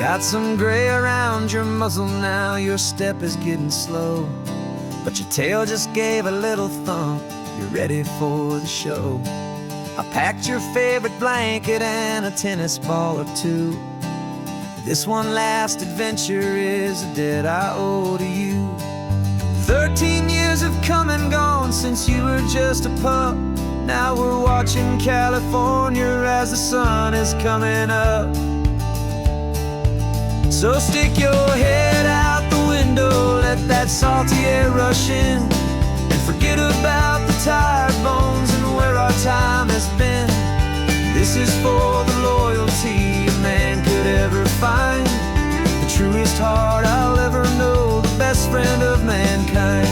Got some gray around your muzzle now, your step is getting slow, but your tail just gave a little thump, you're ready for the show. I packed your favorite blanket and a tennis ball or two. This one last adventure is a debt I owe to you. 13 years have come and gone since you were just a pup. Now we're watching California as the sun is coming up. So stick your head out the window, let that salty air rush in, and forget about the tired bones and where our time has been. This is for the loyalty a man could ever find, the truest heart I'll ever know, the best friend of mankind.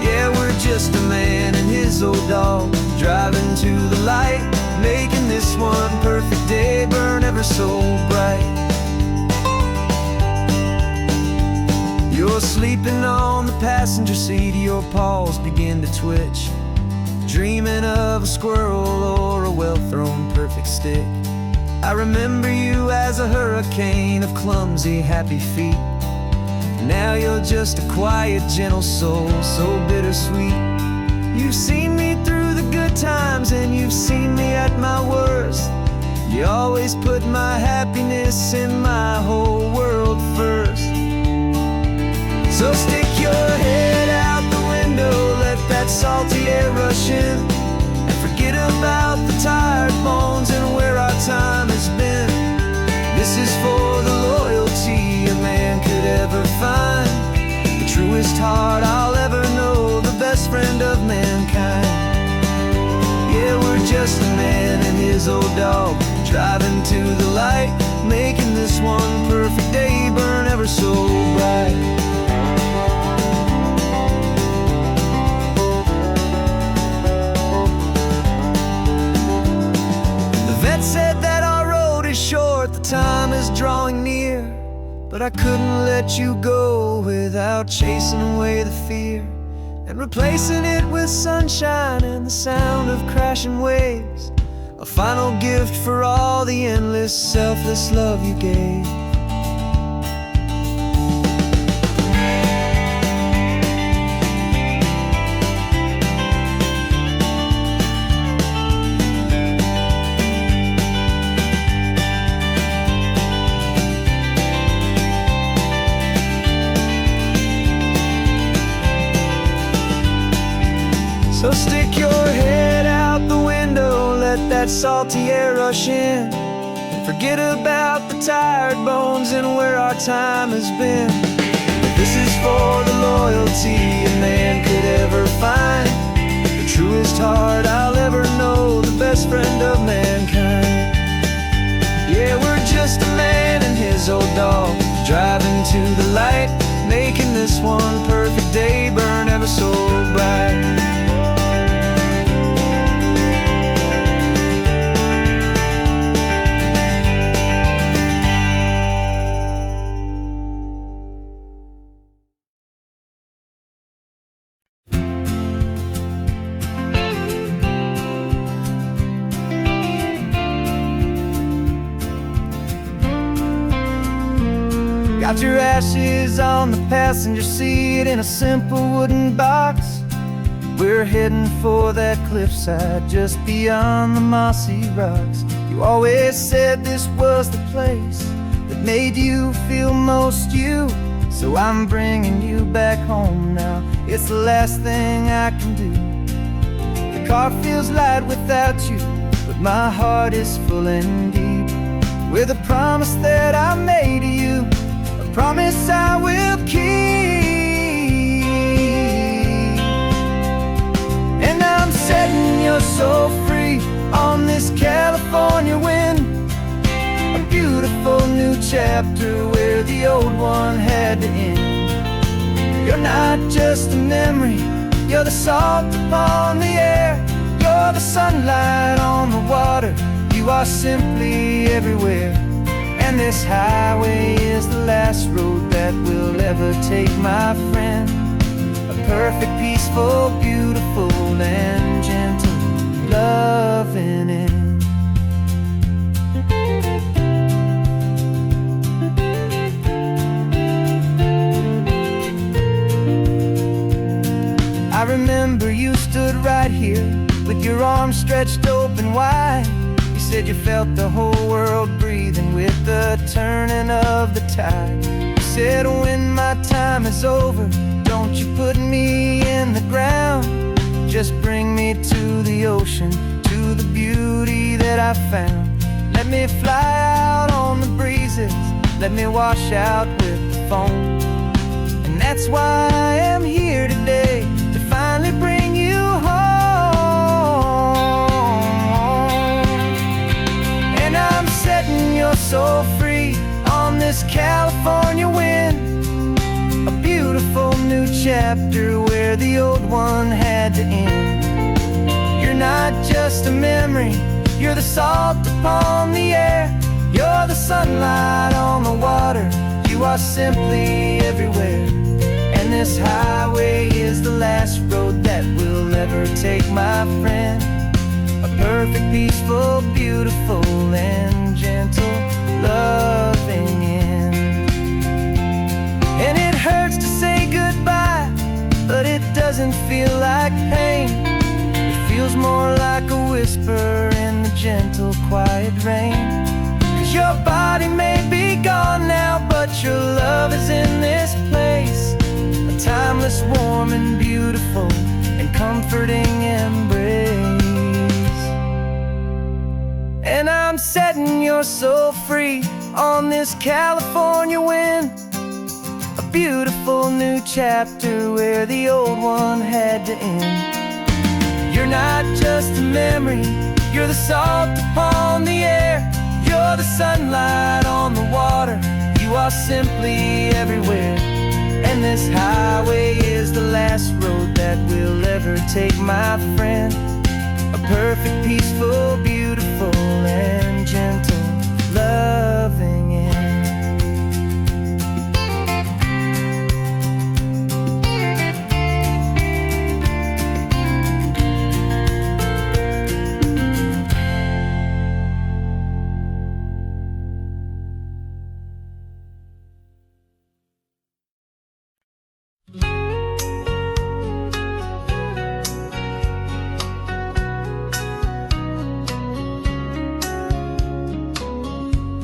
Yeah, we're just a man and his old dog, driving to the light, making this one perfect day burn ever so bright. You're sleeping on the passenger seat, your paws begin to twitch, dreaming of a squirrel or a well-thrown perfect stick. I remember you as a hurricane of clumsy, happy feet. Now you're just a quiet, gentle soul, so bittersweet. You've seen me through the good times and you've seen me at my worst. You always put my happiness in my whole world first. So stick your head out the window, let that salty air rush in, and forget about the tired bones and where our time has been. This is for the loyalty a man could ever find, the truest heart I'll ever know, the best friend of mankind. Yeah, we're just a man and his old dog, driving to the light, making this one perfect day burn ever so bright. Said that our road is short, the time is drawing near, but I couldn't let you go without chasing away the fear and replacing it with sunshine and the sound of crashing waves, a final gift for all the endless, selfless love you gave. So stick your head out the window, let that salty air rush in, and forget about the tired bones and where our time has been. This is for the loyalty a man could ever find, the truest heart I'll ever know, the best friend of mankind. Yeah, we're just a man and his old dog, driving to the light, making this one perfect day burn ever so bright. Got your ashes on the passenger seat in a simple wooden box. We're heading for that cliffside just beyond the mossy rocks. You always said this was the place that made you feel most you, so I'm bringing you back home now. It's the last thing I can do. The car feels light without you, but my heart is full and deep with a promise that I made to you, promise I will keep. And I'm setting your soul free on this California wind, a beautiful new chapter where the old one had to end. You're not just a memory, you're the salt upon the air, you're the sunlight on the water, you are simply everywhere. And this highway is the last road that we'll ever take, my friend. A perfect, peaceful, beautiful, and gentle loving end. stood right here with your arms stretched open wide. You said you felt the whole world breathing with the turning of the tide. You said when my time is over, don't you put me in the ground. Just bring me to the ocean, to the beauty that I found. Let me fly out on the breezes, let me wash out with the foam. And that's why I am here today, to finally bring you home. And I'm setting your soul free on this California wind, a beautiful new chapter where the old one had to end. You're not just a memory, you're the salt upon the air. You're the sunlight on the water, you are simply everywhere. And this highway is the last road that we'll ever take, my friend. A perfect, peaceful, beautiful, and gentle, loving end. And it hurts to say goodbye, but it doesn't feel like pain. It feels more like a whisper in the gentle, quiet rain. 'Cause your body may be gone now, but your love is in this place, a timeless, warm, and beautiful, and comforting embrace. And I'm setting your soul free on this California wind, a beautiful new chapter where the old one had to end. You're not just a memory, you're the salt upon the air. You're the sunlight on the water, you are simply everywhere. And this highway is the last road that we'll ever take, my friend. A perfect, peaceful, beautiful, and gentle, loving end.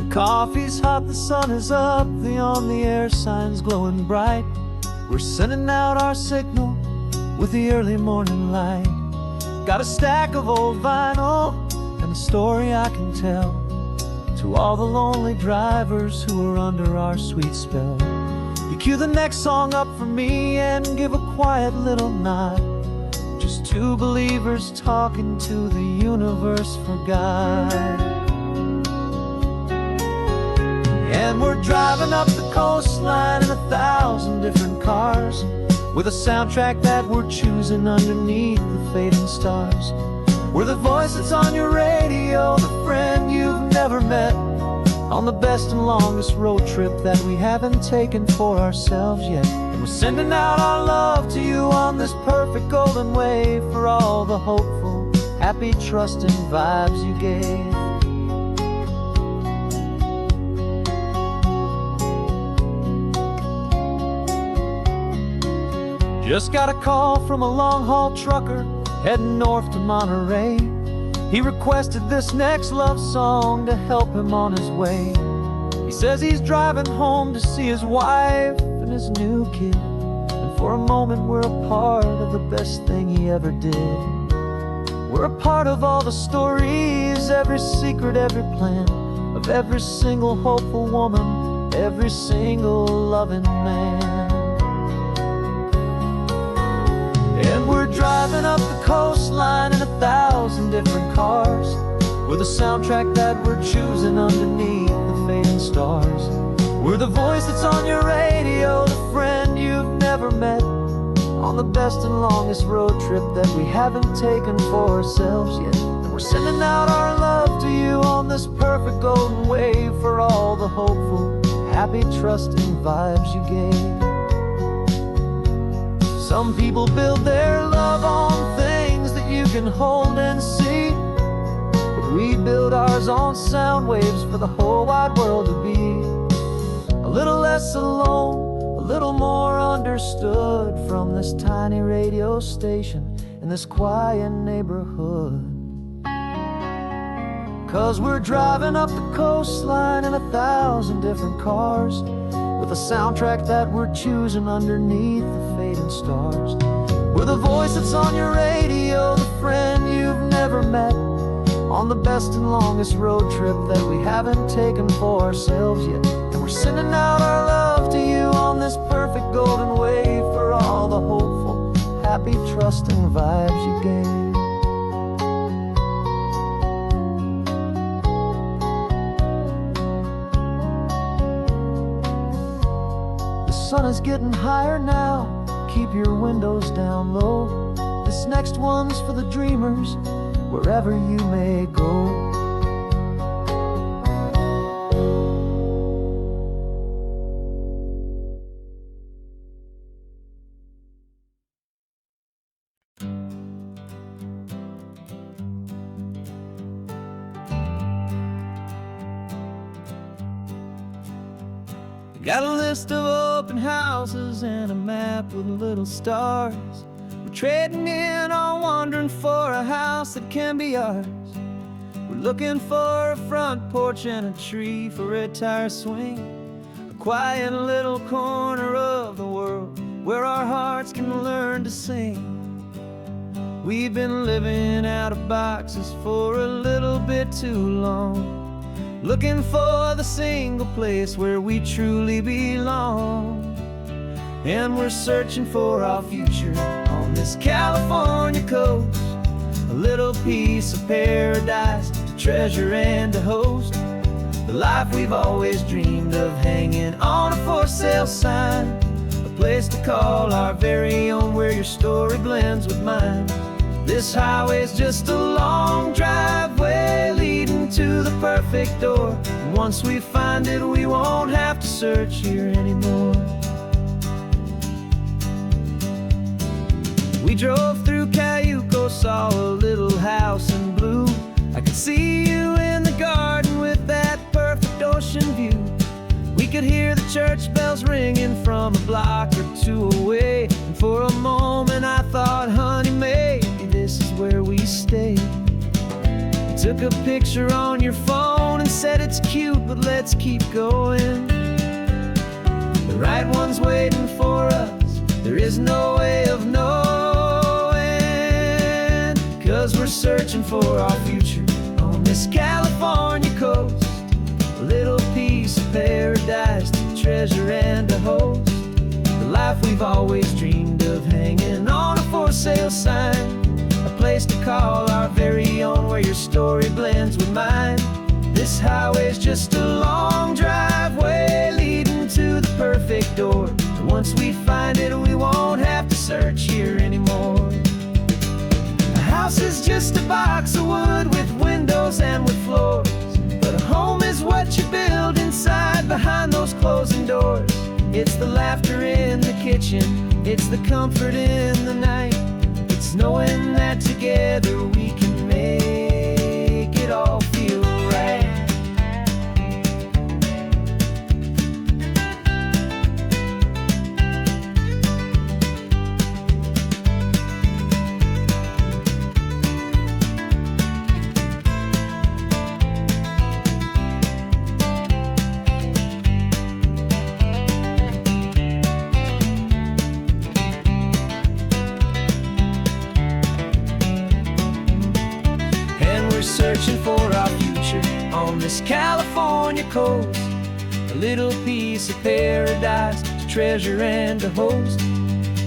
Coffee's hot, the sun is up, the on the air sign's glowing bright. We're sending out our signal with the early morning light. Got a stack of old vinyl and a story I can tell to all the lonely drivers who are under our sweet spell. You cue the next song up for me and give a quiet little nod. Just two believers talking to the universe for God. And we're driving up the coastline in 1,000 different cars, with a soundtrack that we're choosing underneath the fading stars. We're the voice that's on your radio, the friend you've never met, on the best and longest road trip that we haven't taken for ourselves yet. And we're sending out our love to you on this perfect golden wave, for all the hopeful, happy, trusting vibes you gave. Just got a call from a long-haul trucker heading north to Monterey. He requested this next love song to help him on his way. He says he's driving home to see his wife and his new kid, and for a moment we're a part of the best thing he ever did. We're a part of all the stories, every secret, every plan, of every single hopeful woman, every single loving man. And we're driving up the coastline in 1,000 different cars, with a soundtrack that we're choosing underneath the fading stars. We're the voice that's on your radio, the friend you've never met, on the best and longest road trip that we haven't taken for ourselves yet. And we're sending out our love to you on this perfect golden wave, for all the hopeful, happy, trusting vibes you gave. Some people build their love on things that you can hold and see, but we build ours on sound waves for the whole wide world to be a little less alone, a little more understood from this tiny radio station. in this quiet neighborhood. 'Cause we're driving up the coastline in 1,000 different cars, with a soundtrack that we're choosing underneath the fading stars. We're the voice that's on your radio, the friend you've never met, on the best and longest road trip that we haven't taken for ourselves yet. And we're sending out our love to you on this perfect golden wave, for all the hopeful, happy, trusting vibes you gave. The sun is getting higher now, keep your windows down low. This next one's for the dreamers, wherever you may go. Got a list of open houses and a map with little stars. We're trading in on wandering for a house that can be ours. We're looking for a front porch and a tree for a tire swing, a quiet little corner of the world where our hearts can learn to sing. We've been living out of boxes for a little bit too long, looking for the single place where we truly belong. And we're searching for our future on this California coast, a little piece of paradise to treasure and to host, the life we've always dreamed of, hanging on a for sale sign, a place to call our very own, where your story blends with mine. This highway's just a long driveway leading to the perfect door, and once we find it, we won't have to search here anymore. We drove through Cayuco, saw a little house in blue. I could see you in the garden with that perfect ocean view. We could hear the church bells ringing from a block or two away, and for a moment I thought, honey, maybe this is where we stay. You took a picture on your phone and said it's cute, but let's keep going. The right one's waiting for us, there is no way of knowing, 'cause we're searching for our future on this California coast, a little piece of paradise to treasure and to host, the life we've always dreamed of, hanging on a for sale sign, a place to call our very own, where your story blends with mine. This highway's just a long driveway leading to the perfect door, and once we find it, we won't have to search here anymore. A house is just a box of wood with windows and with floors, but a home is what you build inside behind those closing doors. It's the laughter in the kitchen, it's the comfort in the night, it's knowing that together we can make it all feel right. Searching for our future on this California coast, a little piece of paradise to treasure and to host,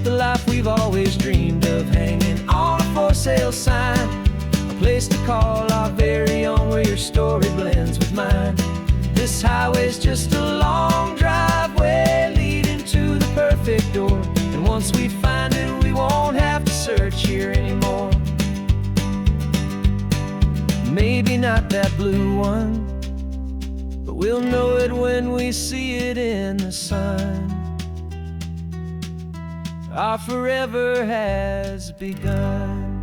the life we've always dreamed of, hanging on a for sale sign, a place to call our very own, where your story blends with mine. This highway's just a long driveway leading to the perfect door, and once we find it, we won't have to search here anymore. Maybe not that blue one, but we'll know it when we see it in the sun. Our forever has begun.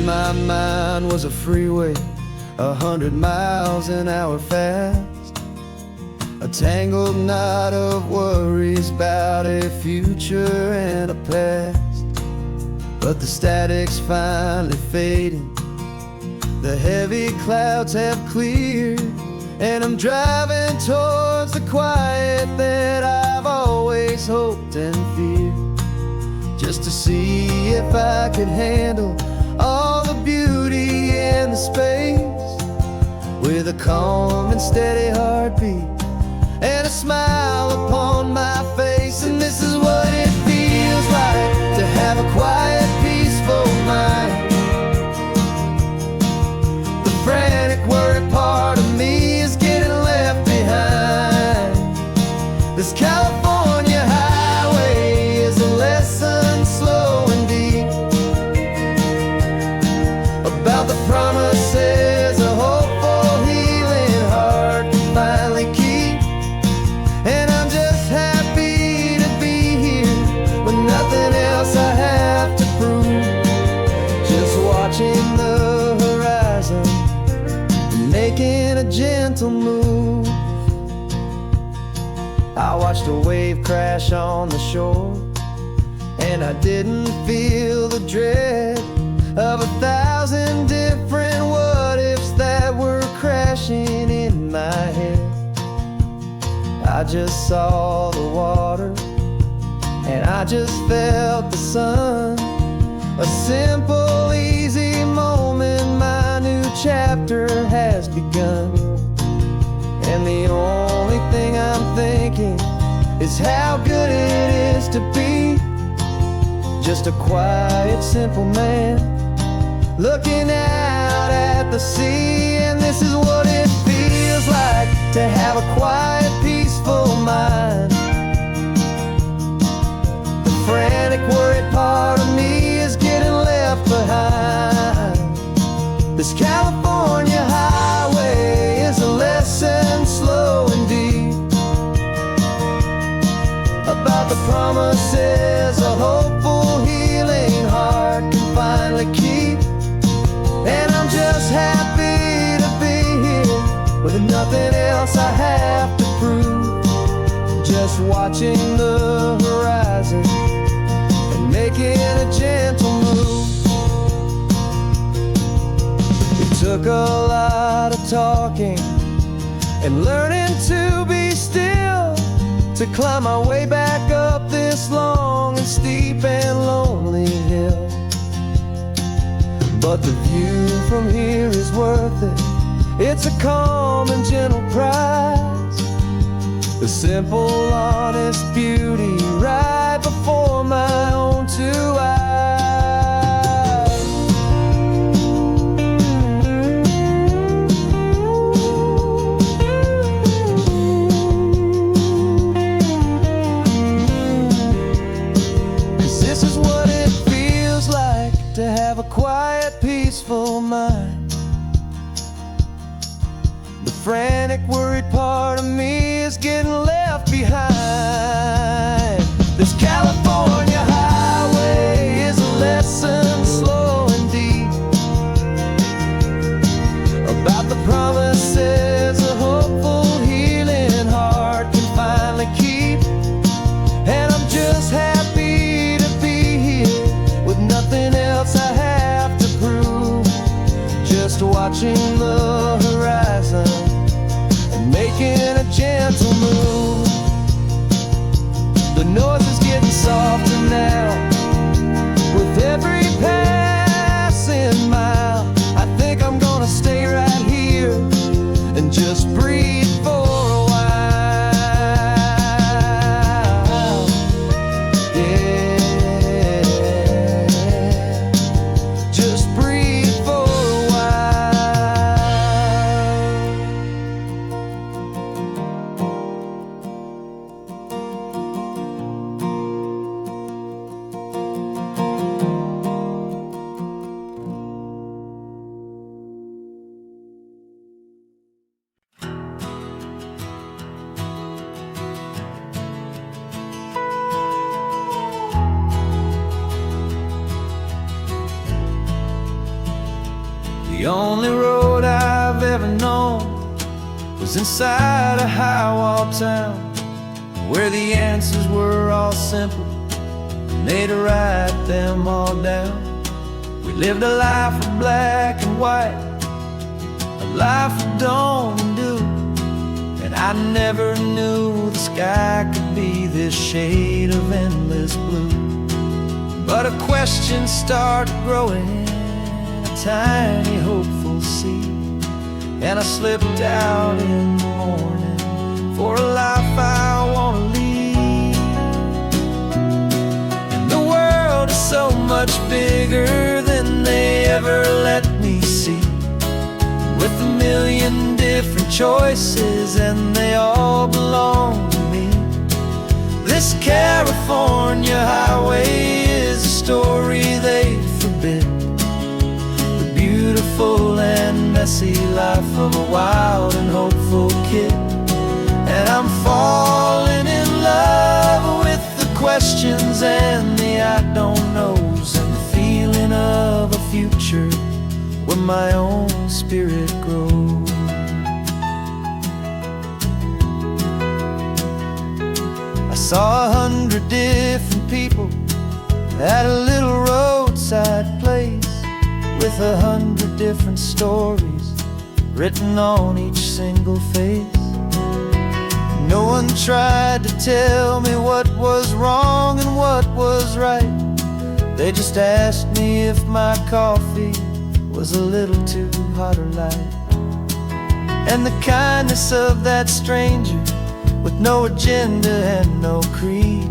my mind was a freeway, 100 miles an hour fast. A tangled knot of worries about a future and a past. But the static's finally fading, the heavy clouds have cleared, and I'm driving towards the quiet that I've always hoped and feared. Just to see if I could handle all the beauty and the space, with a calm and steady heartbeat and a smile upon my face. And this is what it feels like to have a quiet, peaceful mind. The frantic, worried part of me is getting left behind. This California highway is a lesson slow and deep about the promises a hopeful, healing heart can finally keep. And I'm just happy to be here with nothing else I have to prove. Just watching the horizon, making a gentle move. I watched a wave crash on the shore, and I didn't feel the dread of 1,000 different what-ifs that were crashing in my head. I just saw the water, and I just felt the sun. A simple, easy moment, my new chapter has begun. And the only thing I'm thinking is how good it is to be just a quiet, simple man looking out at the sea. And this is what it feels like to have a quiet, peaceful mind. The frantic, worried part of me is getting left behind. This California highway is a lesson slow and deep about the promises a hopeful, healing heart can finally keep. And I'm just happy to be here with nothing else I have to prove. Just watching the horizon and making a gentle move. It took a lot of talking and learning to be still to climb my way back up this long and steep and lonely hill. But the view from here is worth it. It's a calm and gentle prize, the simple, honest beauty right before my own two eyes. This is what it feels like to have a quiet, peaceful mind. The frantic, worried part of me is getting left behind. This California highway is a lesson slow and deep about the promises a hopeful, healing heart can finally keep. And I'm just happy to be here with nothing else I have to prove. Just watching the horizon and making a gentle move. The noise is getting softer now with every passing mile. I think I'm gonna stay right here and just breathe for a while. Yeah, just breathe for a while. The only road I've ever known was inside a high-wall town, where the answers were all simple, and they'd write them all down. We lived a life of black and white, a life of dawn and dew, and I never knew the sky could be this shade of endless blue. But a question started growing, a tiny hopeful seed, and I slipped out in the morning for a life I want to lead. And the world is so much bigger than they ever let me see, with a million different choices and they all belong to me. This California highway is a story they forbid, the beautiful and messy life of a wild and hopeful kid. And I'm falling in love with the questions and the I don't knows, and the feeling of a future where my own spirit grows. I saw 100 different people at a little roadside place, with 100 different stories written on each single face. No one tried to tell me what was wrong and what was right. They just asked me if my coffee was a little too hot or light. And the kindness of that stranger, with no agenda and no creed,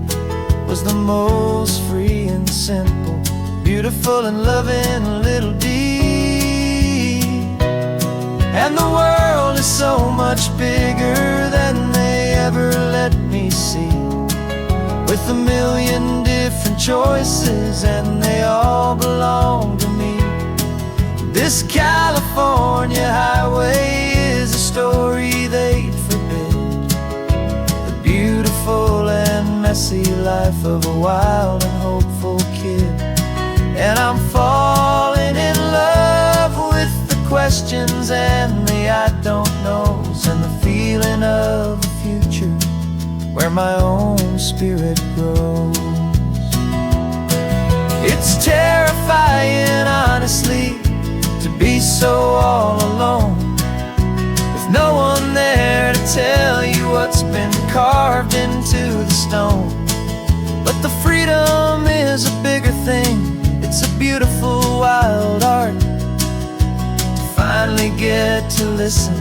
was the most free and simple, beautiful and loving little deed. And the world is so much bigger than they ever let me see, with a million different choices and they all belong to me. This California highway is a story they'd forbid, the beautiful and messy life of a wild and hopeful kid. And I'm falling in love with the questions and the I don't knows, and the feeling of a future where my own spirit grows. It's terrifying, honestly, to be so all alone, with no one there to tell you what's been carved into the stone. But the freedom is a bigger thing, it's a beautiful wild art, to finally get to listen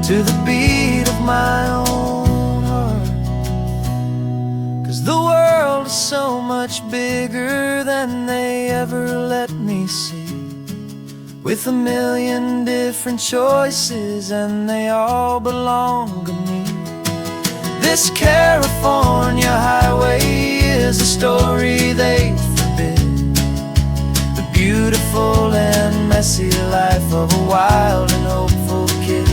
to the beat of my own heart. 'Cause the world is so much bigger than they ever let me see, with a million different choices and they all belong to me. This California highway is a story they forbid, the beautiful and messy life of a wild and hopeful kid.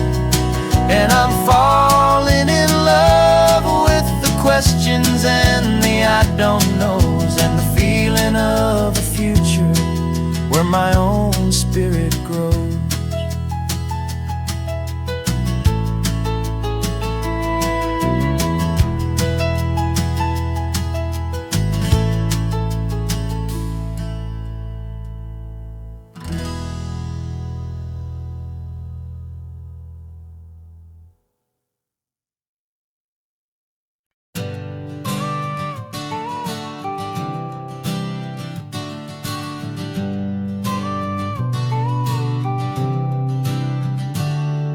And I'm falling in love with the questions and the I don't knows, and the feeling of a future where my own spirit grows.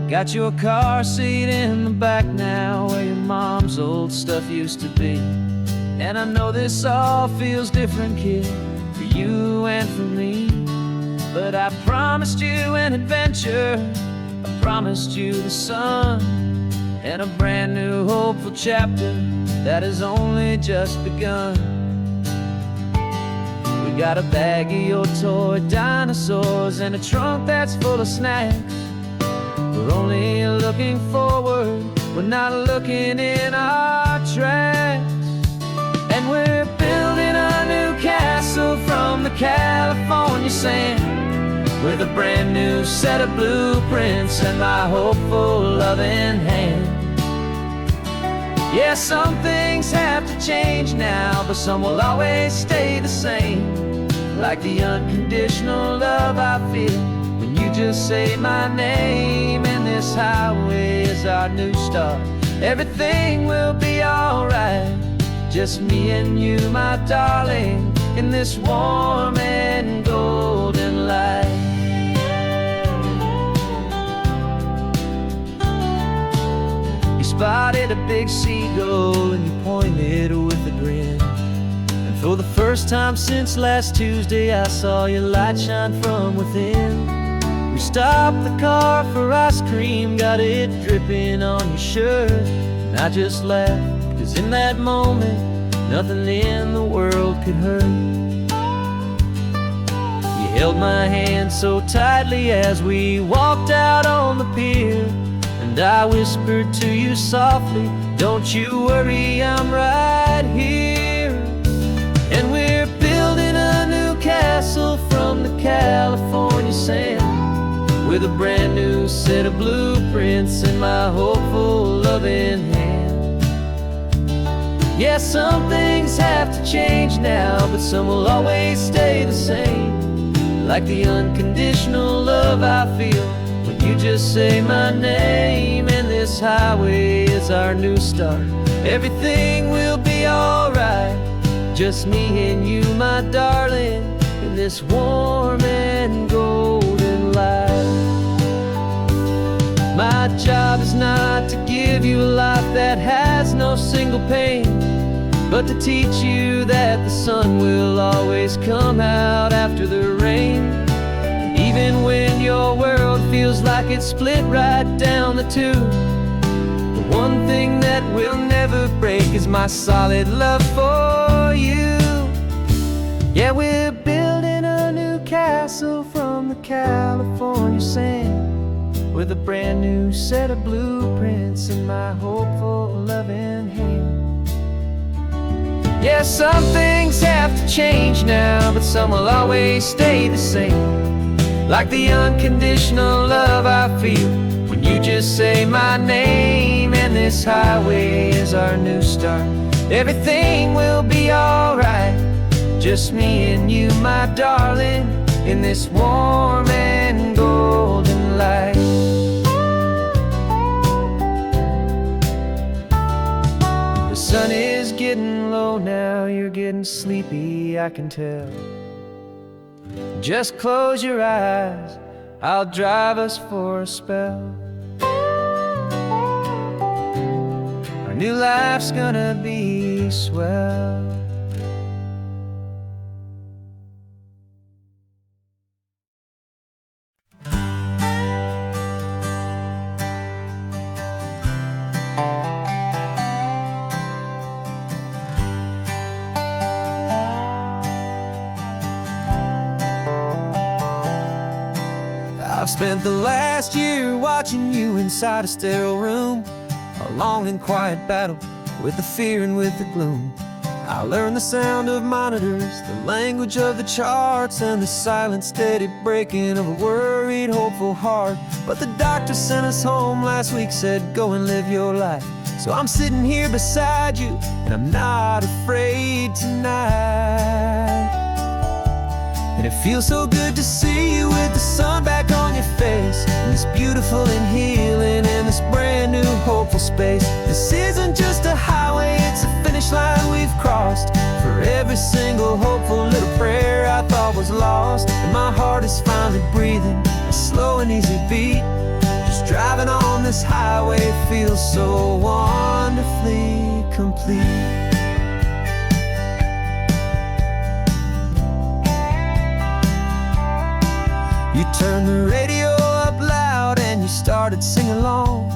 Got your car seat in the back now, where your mom's old stuff used to be. And I know this all feels different, kid, for you and for me. But I promised you an adventure, I promised you the sun, and a brand new hopeful chapter that has only just begun. We got a bag of your toy dinosaurs and a trunk that's full of snacks. We're only looking forward, we're not looking in our tracks. And we're building a new castle from the California sand, with a brand new set of blueprints and my hopeful loving hand. Yeah, some things have to change now, but some will always stay the same. Like the unconditional love I feel when you just say my name. And this highway is our new start. Everything will be alright. Just me and you, my darling, in this warm and golden light. You spotted a big seagull and you pointed with a grin. And for the first time since last Tuesday, I saw your light shine from within. We stopped the car for ice cream, got it dripping on your shirt. And I just laughed, 'cause in that moment, nothing in the world could hurt. You held my hand so tightly as we walked out on the pier. And I whispered to you softly, don't you worry, I'm right here. And we're building a new castle from the California sand, with a brand new set of blueprints in my hopeful loving hand. Yeah, some things have to change now, but some will always stay the same. Like the unconditional love I feel when you just say my name. And this highway is our new start. Everything will be alright. Just me and you, my darling, in this warm and golden light. My job is not to give you a life that has no single pain, but to teach you that the sun will always come out after the rain. Even when your world feels like it's split right down the two, the one thing that will never break is my solid love for you. Yeah, we're building a new castle from the California sand, with a brand new set of blueprints in my hopeful loving hand. Yeah, some things have to change now, but some will always stay the same. Like the unconditional love I feel when you just say my name. And this highway is our new start. Everything will be alright. Just me and you, my darling, in this warm and golden light. The sun is getting low now, you're getting sleepy, I can tell. Just close your eyes, I'll drive us for a spell. Our new life's gonna be swell. I've spent the last year watching you inside a sterile room, a long and quiet battle with the fear and with the gloom. I learned the sound of monitors, the language of the charts, and the silent steady breaking of a worried, hopeful heart. But the doctor sent us home last week, said go and live your life. So I'm sitting here beside you, and I'm not afraid tonight. And it feels so good to see you with the sun back on your face, and this beautiful and healing in this brand new hopeful space. This isn't just a highway, it's a finish line we've crossed. For every single hopeful little prayer I thought was lost, and my heart is finally breathing a slow and easy beat. Just driving on this highway feels so wonderfully complete. You turned the radio up loud and you started singing along,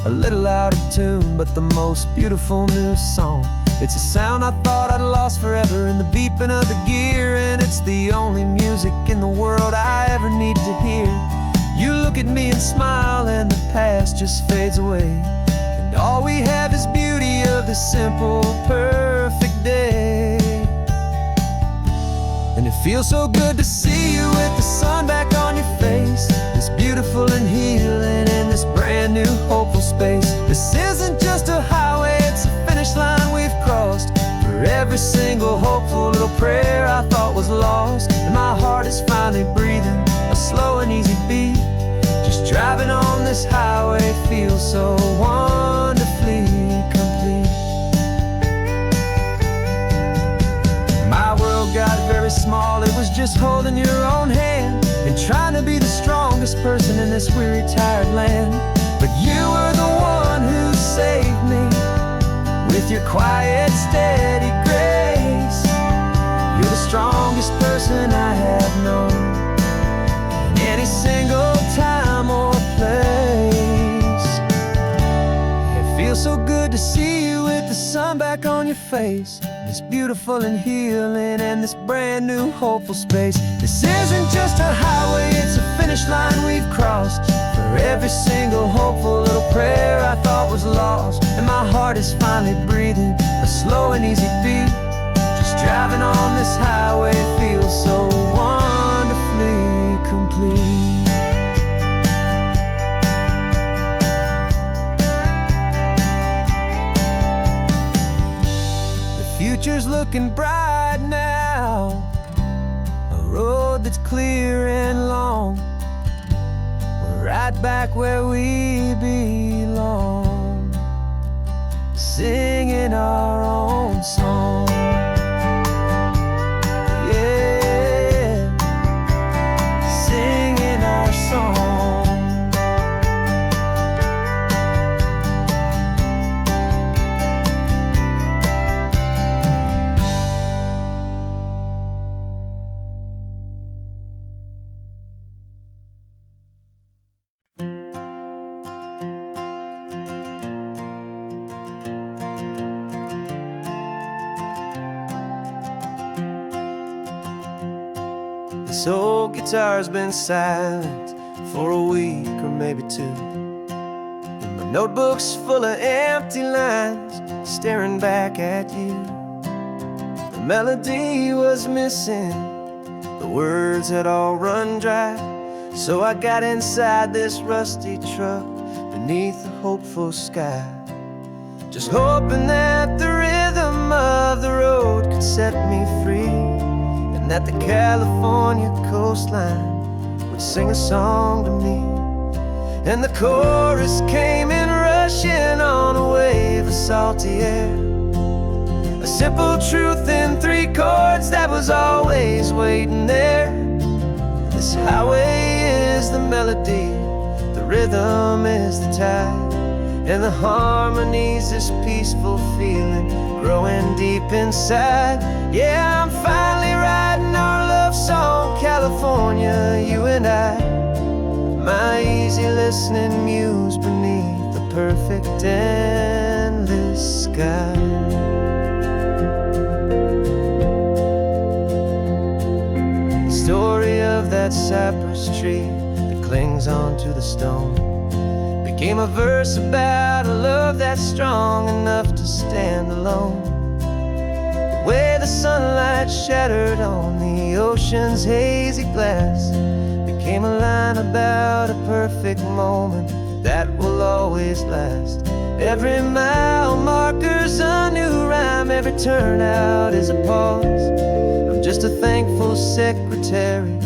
a little out of tune, but the most beautiful new song. It's a sound I thought I'd lost forever in the beeping of the gear, and it's the only music in the world I ever need to hear. You look at me and smile and the past just fades away, and all we have is beauty of this simple, perfect day. And it feels so good to see you with the sun back on your space. This isn't just a highway, it's a finish line we've crossed. For every single hopeful little prayer I thought was lost, and my heart is finally breathing a slow and easy beat. Just driving on this highway feels so wonderfully complete. My world got very small, it was just holding your own hand and trying to be the strongest person in this weary, tired land. But you were the one who saved me with your quiet, steady grace. You're the strongest person I have known in any single time or place. It feels so good to see you with the sun back on your face. It's beautiful and healing and this brand new hopeful space. This isn't just a highway, it's a finish line we've crossed. For every single hopeful little prayer I thought was lost, and my heart is finally breathing a slow and easy beat. Just driving on this highway feels so wonderfully complete. Future's looking bright now, a road that's clear and long. We're right back where we belong, singing our own song. Yeah, singing our song. This old guitar's been silent for a week or maybe two, and my notebook's full of empty lines staring back at you. The melody was missing, the words had all run dry, so I got inside this rusty truck beneath the hopeful sky, just hoping that the rhythm of the road could set me free, and that the California coastline would sing a song to me. And the chorus came in rushing on a wave of salty air, a simple truth in 3 chords that was always waiting there. This highway is the melody, the rhythm is the tide, and the harmony's this peaceful feeling growing deep inside. Yeah, I'm finally writing our love song, California, you and I, my easy listening muse beneath the perfect endless sky. The story of that cypress tree that clings onto the stone became a verse about a love that's strong enough to stand alone. The way the sunlight shattered on the ocean's hazy glass became a line about a perfect moment that will always last. Every mile marker's a new rhyme, every turnout is a pause. I'm just a thankful secretary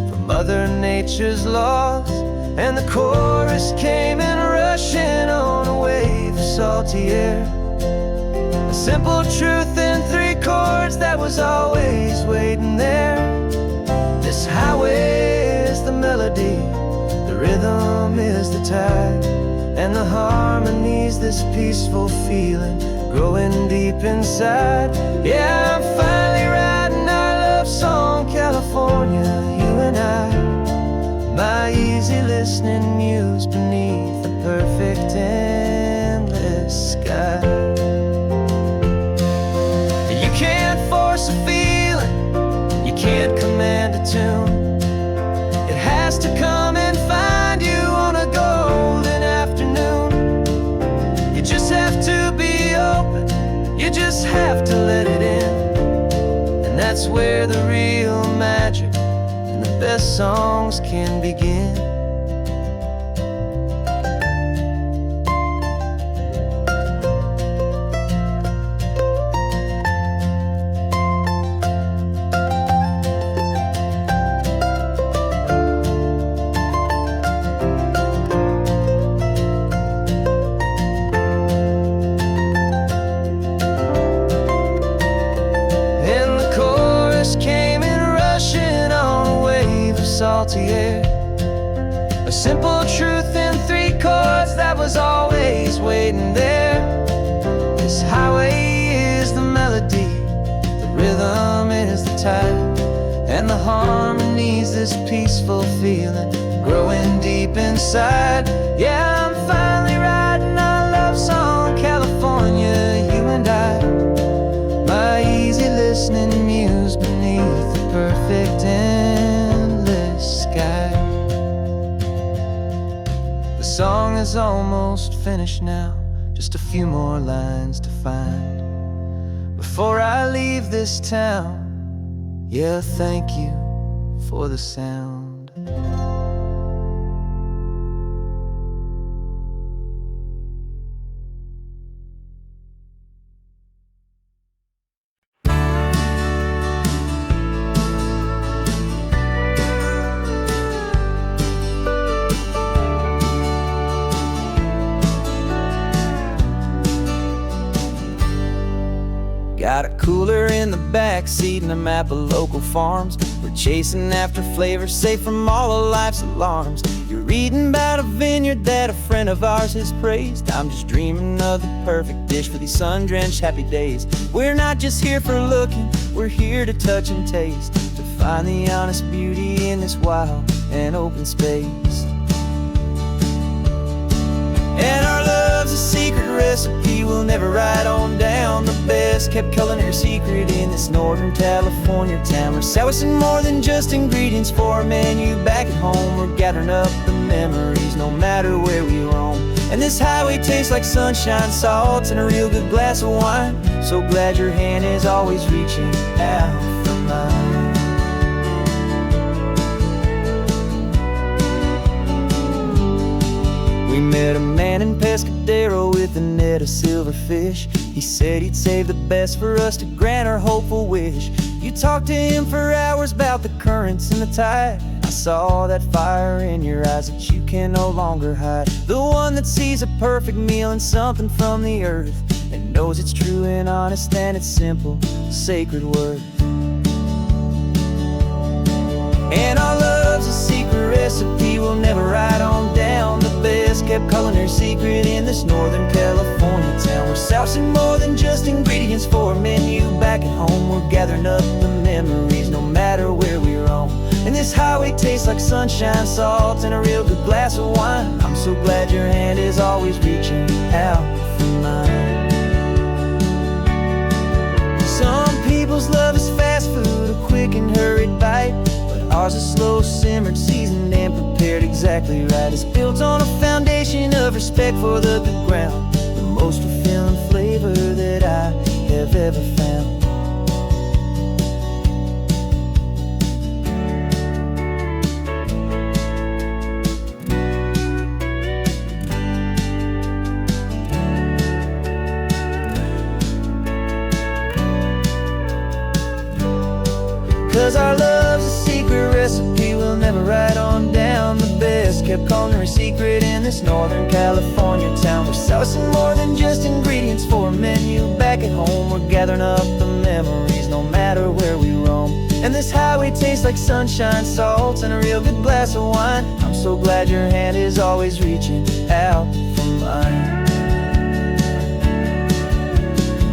for Mother Nature's laws. And the chorus came in rushing on a wave of salty air, a simple truth in 3 chords that was always waiting there. This highway is the melody, the rhythm is the tide, and the harmony's this peaceful feeling growing deep inside. Yeah, I'm finally writing our love song, California, you and I, my easy listening muse beneath the perfect endless sky. You can't force a feeling, you can't command a tune. It has to come and find you on a golden afternoon. You just have to be open, you just have to let it in, and that's where the real magic and the best songs can begin. salty air. A simple truth in 3 chords that was always waiting there. This highway is the melody, the rhythm is the tide, and the harmony's this peaceful feeling growing deep inside. Yeah, I'm finally writing our love song, California, you and I. My easy listening muse beneath the perfect endless sky. The song is almost finished now, just a few more lines to find before I leave this town. Yeah, thank you for the sound. Got a cooler in the back seat and a map of local farms. We're chasing after flavors safe from all of life's alarms. You're reading about a vineyard that a friend of ours has praised. I'm just dreaming of the perfect dish for these sun-drenched happy days. We're not just here for looking, we're here to touch and taste, to find the honest beauty in this wild and open space. And our love's a secret recipe we'll never write on down. The best kept culinary secret in this Northern California town. We're sourcing more than just ingredients for a menu back at home. We're gathering up the memories no matter where we roam. And this highway tastes like sunshine, salt, and a real good glass of wine. So glad your hand is always reaching out for mine. We met a man in Pescadero with a net of silverfish. He said he'd save the best for us to grant our hopeful wish. You talked to him for hours about the currents and the tide. I saw that fire in your eyes that you can no longer hide. The one that sees a perfect meal and something from the earth, and knows it's true and honest and it's simple, sacred worth. And our love's a secret recipe we'll never write on down. The best kept culinary secret in this Northern California town. We're sourcing more than just ingredients for a menu back at home. We're gathering up the memories no matter where we roam. And this highway tastes like sunshine, salt, and a real good glass of wine. I'm so glad your hand is always reaching out for mine. Some people's love is fast food, a quick and hurried bite. Ours is slow simmered, seasoned and prepared exactly right. It's built on a foundation of respect for the good ground, the most fulfilling flavor that I have ever found. 'Cause our love's a secret recipe we'll never write on down. The best kept culinary secret in this Northern California town. We're sourcing more than just ingredients for a menu back at home. We're gathering up the memories no matter where we roam. And this highway tastes like sunshine, salt, and a real good glass of wine. I'm so glad your hand is always reaching out for mine.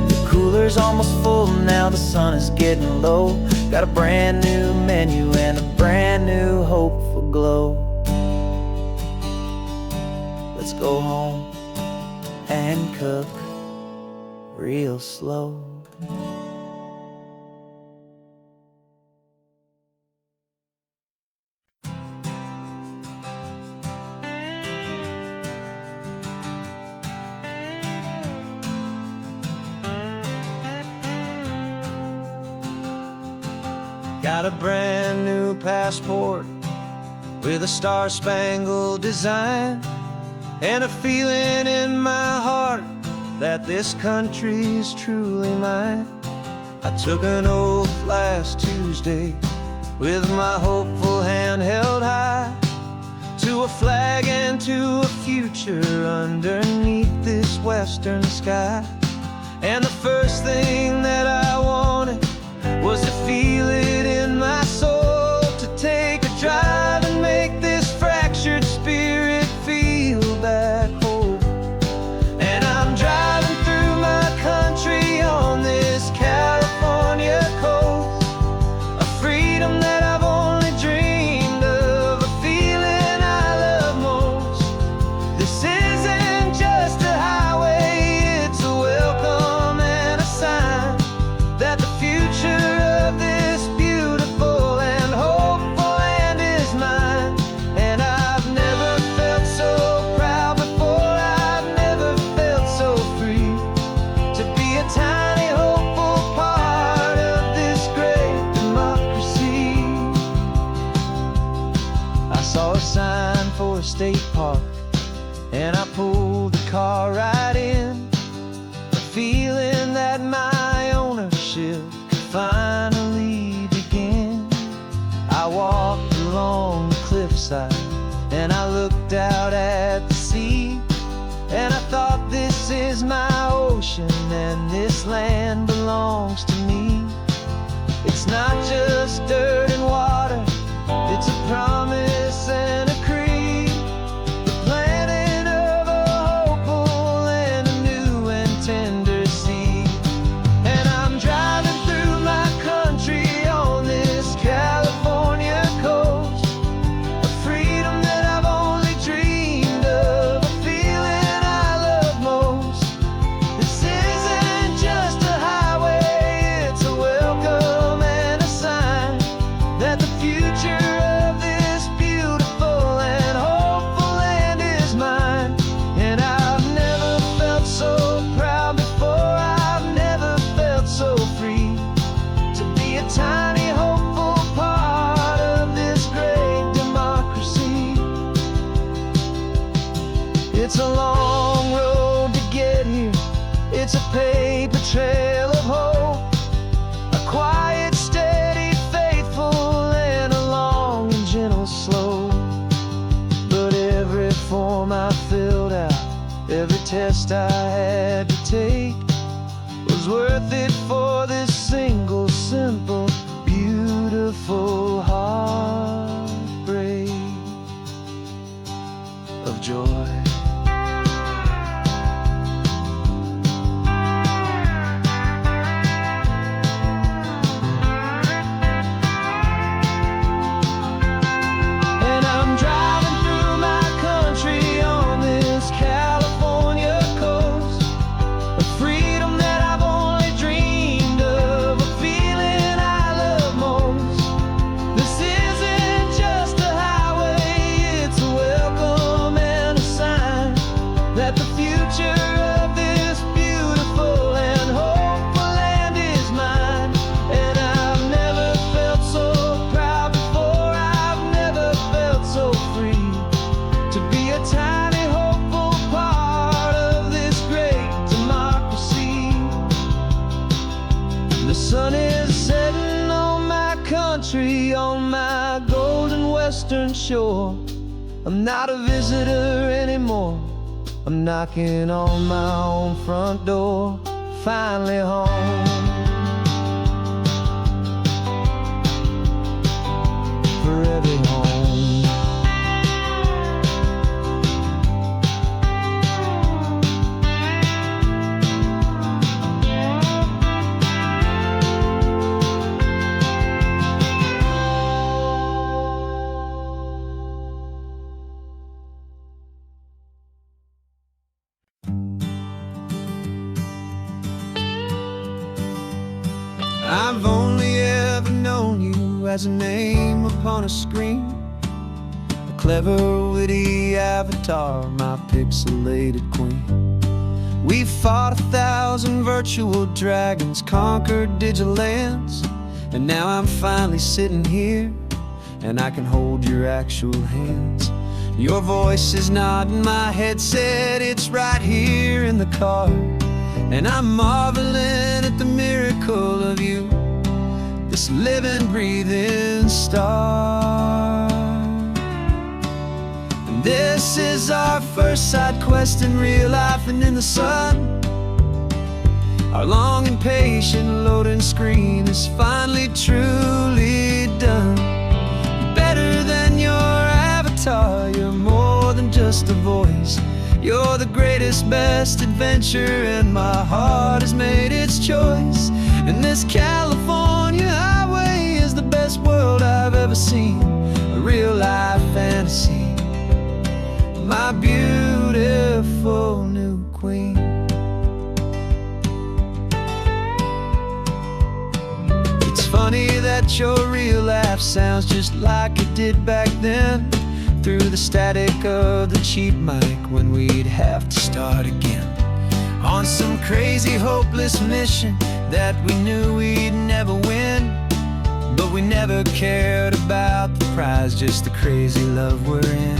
The cooler's almost full now, the sun is getting low. Got a brand new menu and a brand new hopeful glow. Let's go home and cook real slow. Got a brand new passport with a star-spangled design, and a feeling in my heart that this country's truly mine. I took an oath last Tuesday with my hopeful hand held high, to a flag and to a future underneath this western sky. And the first thing that I wanted was to feel it in my soul, to take a drive and a state park, and I pulled the car right in, feeling that my ownership could finally begin. I walked along the cliffside and I looked out at the sea, and I thought, this is my ocean and this land belongs to me. It's not just dirt and water, it's a promise and a creed, the planting of a hopeful and a new and tender seed. And I'm driving through my country on this California coast, a freedom that I've only dreamed of, a feeling I love most. This isn't just a highway, it's a welcome and a sign that the future of this beautiful and hopeful land is mine. And I've never felt so proud before, I've never felt so free to be a tiny hopeful part of this great democracy. It's a long road to get here, it's a paper trail of hope, a quiet, steady, faithful, and a long and gentle slope. But every form I filled out, every test I had to take, was worth it for this single, simple, beautiful heartbreak of joy. And I'm driving through my country on this California coast, a freedom that I've only dreamed of, a feeling I love most. This isn't just a highway, it's a welcome and a sign that the future of this beautiful and hopeful land is mine. And I've never felt so proud before, I've never felt so free to be a tiny hopeful part of this great democracy. The sun is setting on my country, on my golden western shore. I'm not a visitor anymore, I'm knocking on my own front door, finally home. Forever home. I've only ever known you as a name upon a screen, a clever, witty avatar, my pixelated queen. We fought 1,000 virtual dragons, conquered digital lands, and now I'm finally sitting here, and I can hold your actual hands. Your voice is not in my headset, it's right here in the car, and I'm marveling at the miracle of you, this living, breathing star. And this is our first side quest in real life and in the sun. Our long and patient loading screen is finally truly done. Better than your avatar, you're more than just a voice. You're the greatest, best adventure, and my heart has made its choice. And this California highway is the best world I've ever seen, a real life fantasy, my beautiful new queen. It's funny that your real life sounds just like it did back then, through the static of the cheap mic when we'd have to start again, on some crazy hopeless mission that we knew we'd never win. But we never cared about the prize, just the crazy love we're in.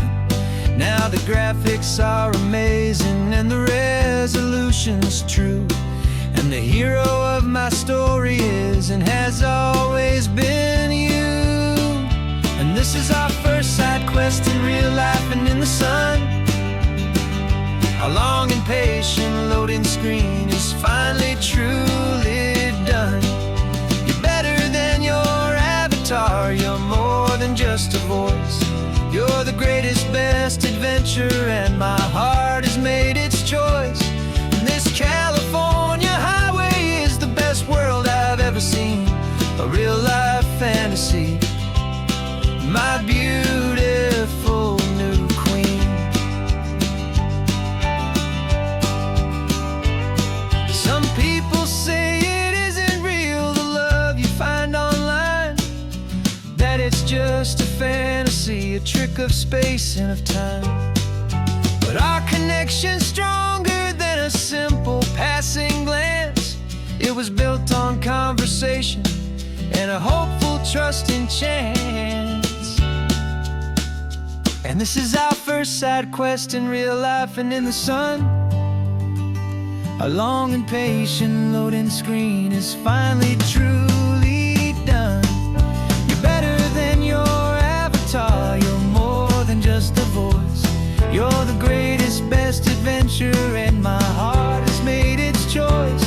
graphics are amazing and the resolution's true. And the hero of my story is and has always been you. And this is our first side quest in real life and in the sun. Our long and patient loading screen is finally truly done. You're better than your avatar, you're more than just a voice. You're the greatest, best adventure, and my heart has made its choice. And this California highway is the best world I've ever seen. A real life fantasy, my beautiful new queen. Some people say it isn't real, the love you find online, that it's just a fantasy, a trick of space and of time. But our connection's stronger than a simple passing glance. It was built on conversation and a hopeful, trusting chance. And this is our first side quest in real life and in the sun. Our long and patient loading screen is finally truly done. You're better than your avatar, you're more than just a voice. You're the greatest, best adventure, and my heart has made its choice.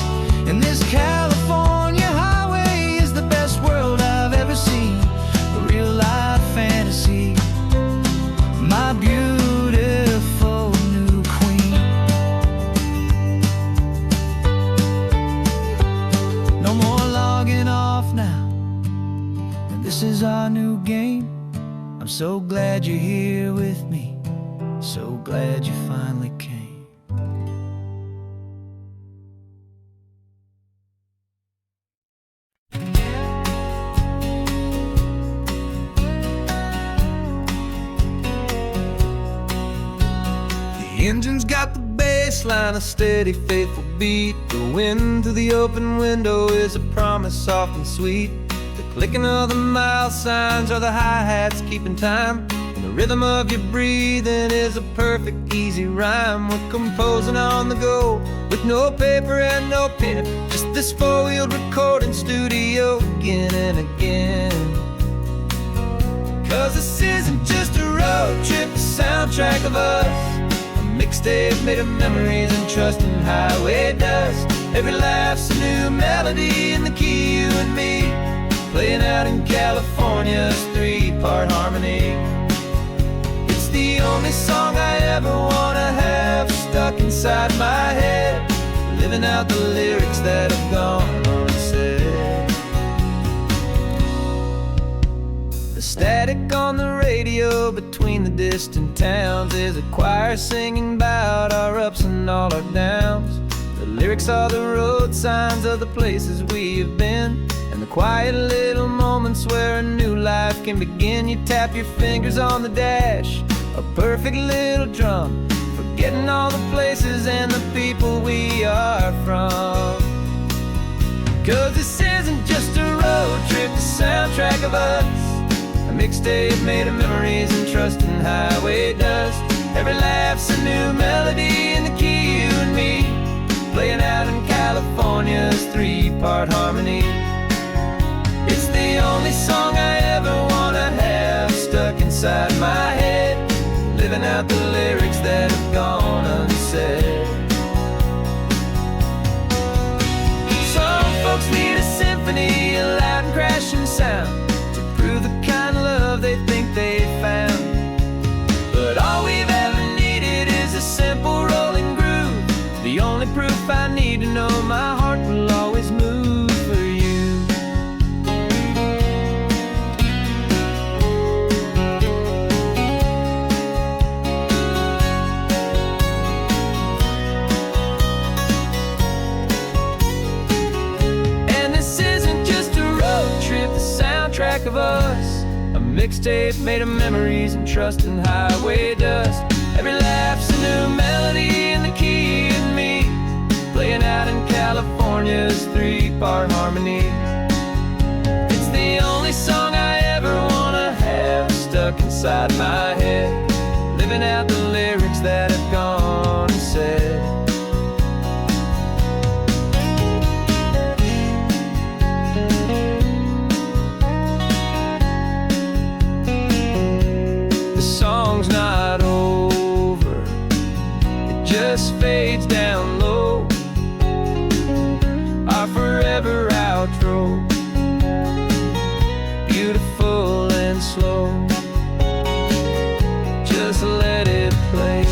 And this California highway is the best world I've ever seen. A real life fantasy, my beautiful new queen. No more logging off now, and this is our new game. I'm so glad you're here with me, so glad you finally came. The engine's got the bass line, a steady, faithful beat. The wind through the open window is a promise soft and sweet. The clicking of the mile signs are the hi-hats keeping time. And the rhythm of your breathing is a perfect, easy rhyme. We're composing on the go with no paper and no pen, just this four-wheeled recording studio again and again. Cause this isn't just a road trip, the soundtrack of us. Mixtape made of memories and trust in highway dust. Every laugh's a new melody in the key, you and me, playing out in California's three-part harmony. It's the only song I ever wanna have stuck inside my head, living out the lyrics that have gone unsaid. The static on the radio between the distant towns is a choir singing about our ups and all our downs. The lyrics are the road signs of the places we have been, and the quiet little moments where a new life can begin. You tap your fingers on the dash, a perfect little drum, forgetting all the places and the people we are from. Cause this isn't just a road trip, the soundtrack of us. A mixtape made of memories and trust in highway dust. Every laugh's a new melody in the key, you and me, playing out in California's three-part harmony. It's the only song I ever wanna have stuck inside my head, living out the lyrics that have gone unsaid. Some folks need a symphony, a loud and crashing sound, the kind of love they think they found. But all we've ever needed is a simple rolling groove, the only proof I need to know my heart will always move for you. And this isn't just a road trip, the soundtrack of us. A mixtape made of memories and trust in highway dust. Every laugh's a new melody in the key and me, playing out in California's three-part harmony. It's the only song I ever wanna have stuck inside my head, living out the lyrics that have gone and said. The song's not over, it just fades down low. Our forever outro, beautiful and slow. Just let it play.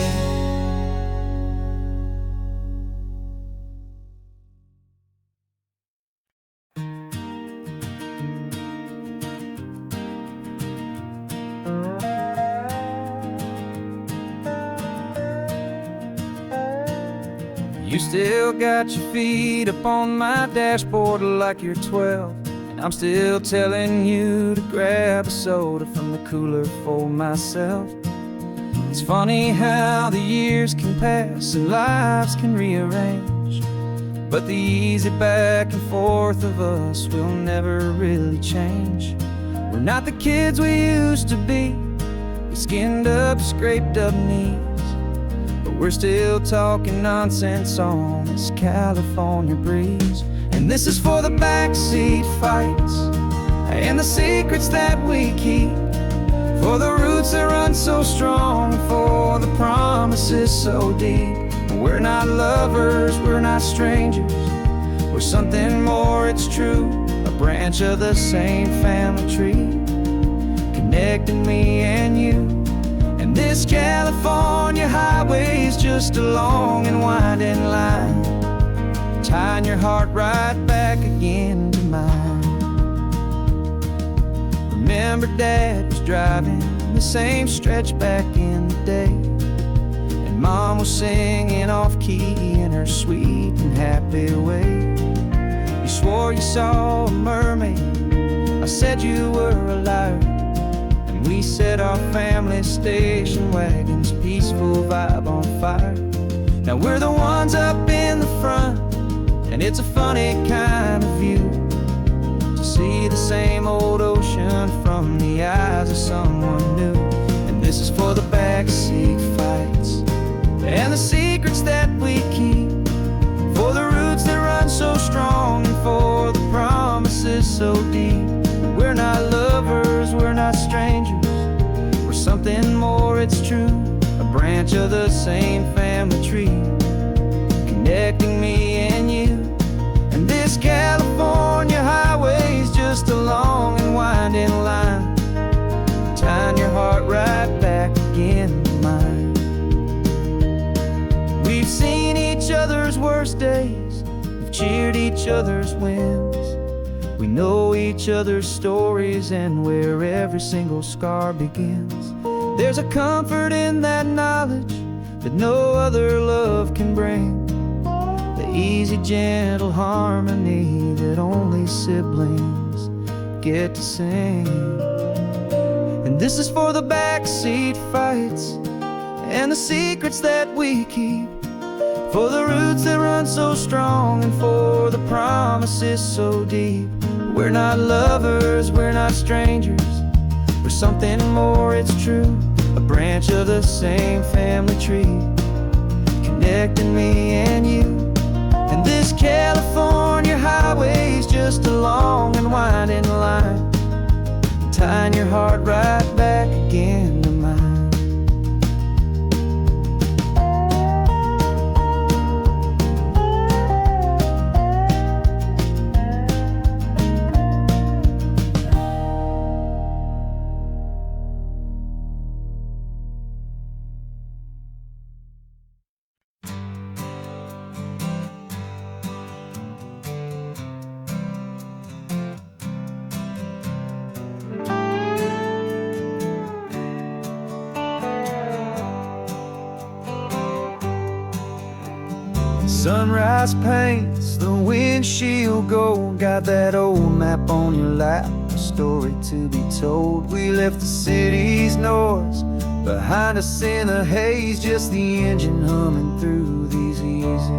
You still got your feet up on my dashboard like you're 12, and I'm still telling you to grab a soda from the cooler for myself. It's funny how the years can pass and lives can rearrange, but the easy back and forth of us will never really change. We're not the kids we used to be, with skinned up, scraped up knees, but we're still talking nonsense on this California breeze. And this is for the backseat fights and the secrets that we keep, for the roots that run so strong, for the promises so deep. We're not lovers, we're not strangers, we're something more, it's true. A branch of the same family tree, connecting me and you. And this California highway's just a long and winding line, tying your heart right back again to mine. Remember Dad was driving the same stretch back in the day, and Mom was singing off-key in her sweet and happy way. You swore you saw a mermaid, I said you were a liar, and we set our family station wagon's peaceful vibe on fire. Now we're the ones up in the front, and it's a funny kind of view to see the same old ocean from the eyes of someone new. And this is for the backseat fights and the secrets that we keep, for the roots that run so strong, and for the promises so deep. We're not lovers, we're not strangers, we're something more, it's true. A branch of the same family tree, connecting me and you. And this California highway's just a long and winding line, tying your heart right back again to mine. We've seen each other's worst days, we've cheered each other's wins, we know each other's stories and where every single scar begins. There's a comfort in that knowledge that no other love can bring, the easy, gentle harmony that only siblings get to sing. And this is for the backseat fights and the secrets that we keep, for the roots that run so strong, and for the promises so deep. We're not lovers, we're not strangers, we're something more, it's true. A branch of the same family tree, connecting me and you. And this California highway's just a long and winding line, tying your heart right back again to mine. Sunrise paints the windshield gold, got that old map on your lap, a story to be told. We left the city's noise behind us in the haze, just the engine humming through these easy,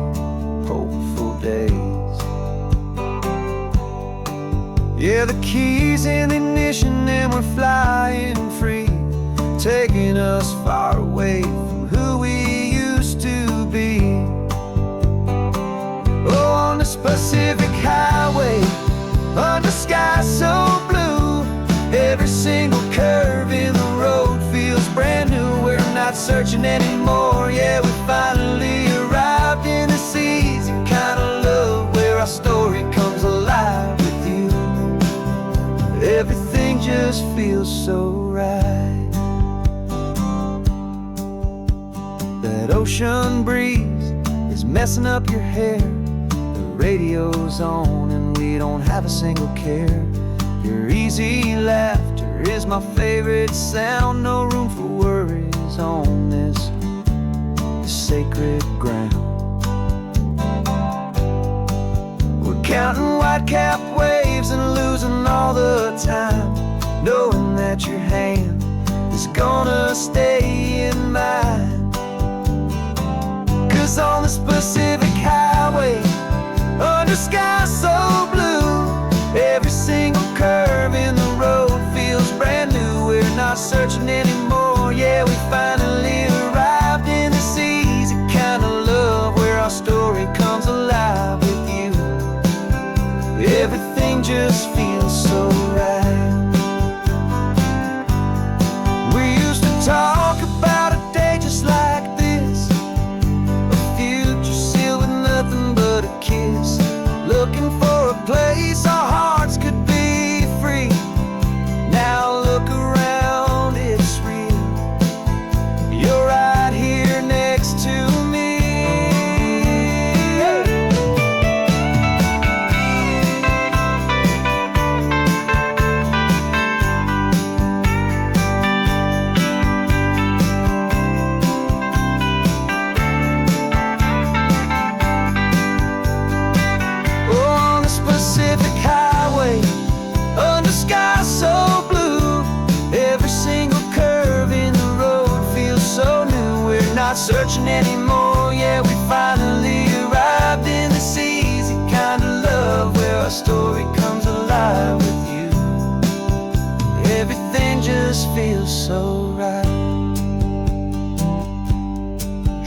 hopeful days. Yeah, the keys in the ignition and we're flying free, taking us far away from who we searching anymore. Yeah, we finally arrived in this easy kind of love where our story comes alive with you. Everything just feels so right. That ocean breeze is messing up your hair. The radio's on and we don't have a single care. Your easy laughter is my favorite sound. No room for worries on this sacred ground. We're counting white-cap waves and losing all the time, knowing that your hand is gonna stay in mine. 'Cause on this Pacific highway, under sky so blue, every single curve in the road feels brand new. We're not searching anymore. Yeah, we finally arrived in this easy kind of love where our story comes alive with you. Everything just feels so right. We used to talk about a day just like this, a future sealed with nothing but a kiss, looking for a place our hearts could be free. Now look around, it's real. You're right here next to me. Oh, on this Pacific highway, under sky so blue, every single curve in the road feels so new. We're not searching anymore. Yeah, we finally arrived in this easy kind of love where our story comes alive with you. Everything just feels so right.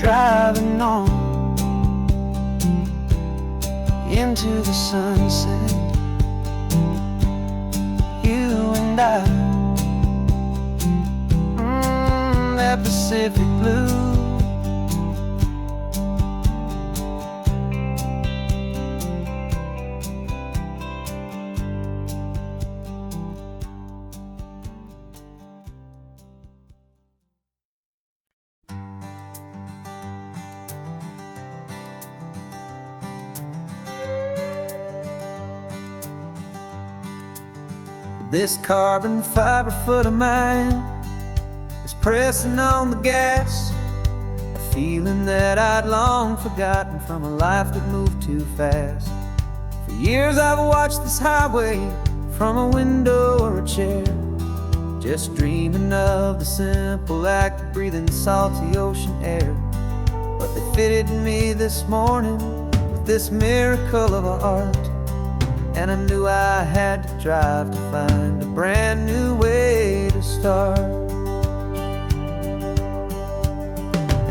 Driving on into the sunset, you and I, that Pacific blue. This carbon fiber foot of mine is pressing on the gas, a feeling that I'd long forgotten from a life that moved too fast. For years I've watched this highway from a window or a chair, just dreaming of the simple act of breathing salty ocean air. But they fitted me this morning with this miracle of art, and I knew I had to drive to find a brand new way to start.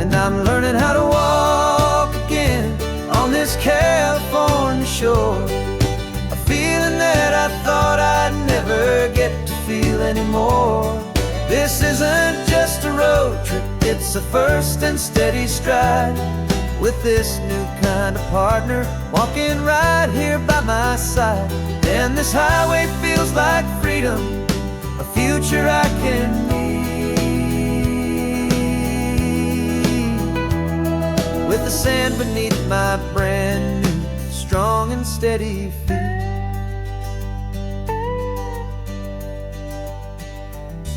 And I'm learning how to walk again on this California shore, a feeling that I thought I'd never get to feel anymore. This isn't just a road trip, it's a first and steady stride, with this new kind of partner walking right here by my side. And this highway feels like freedom, a future I can need, with the sand beneath my brand new strong and steady feet.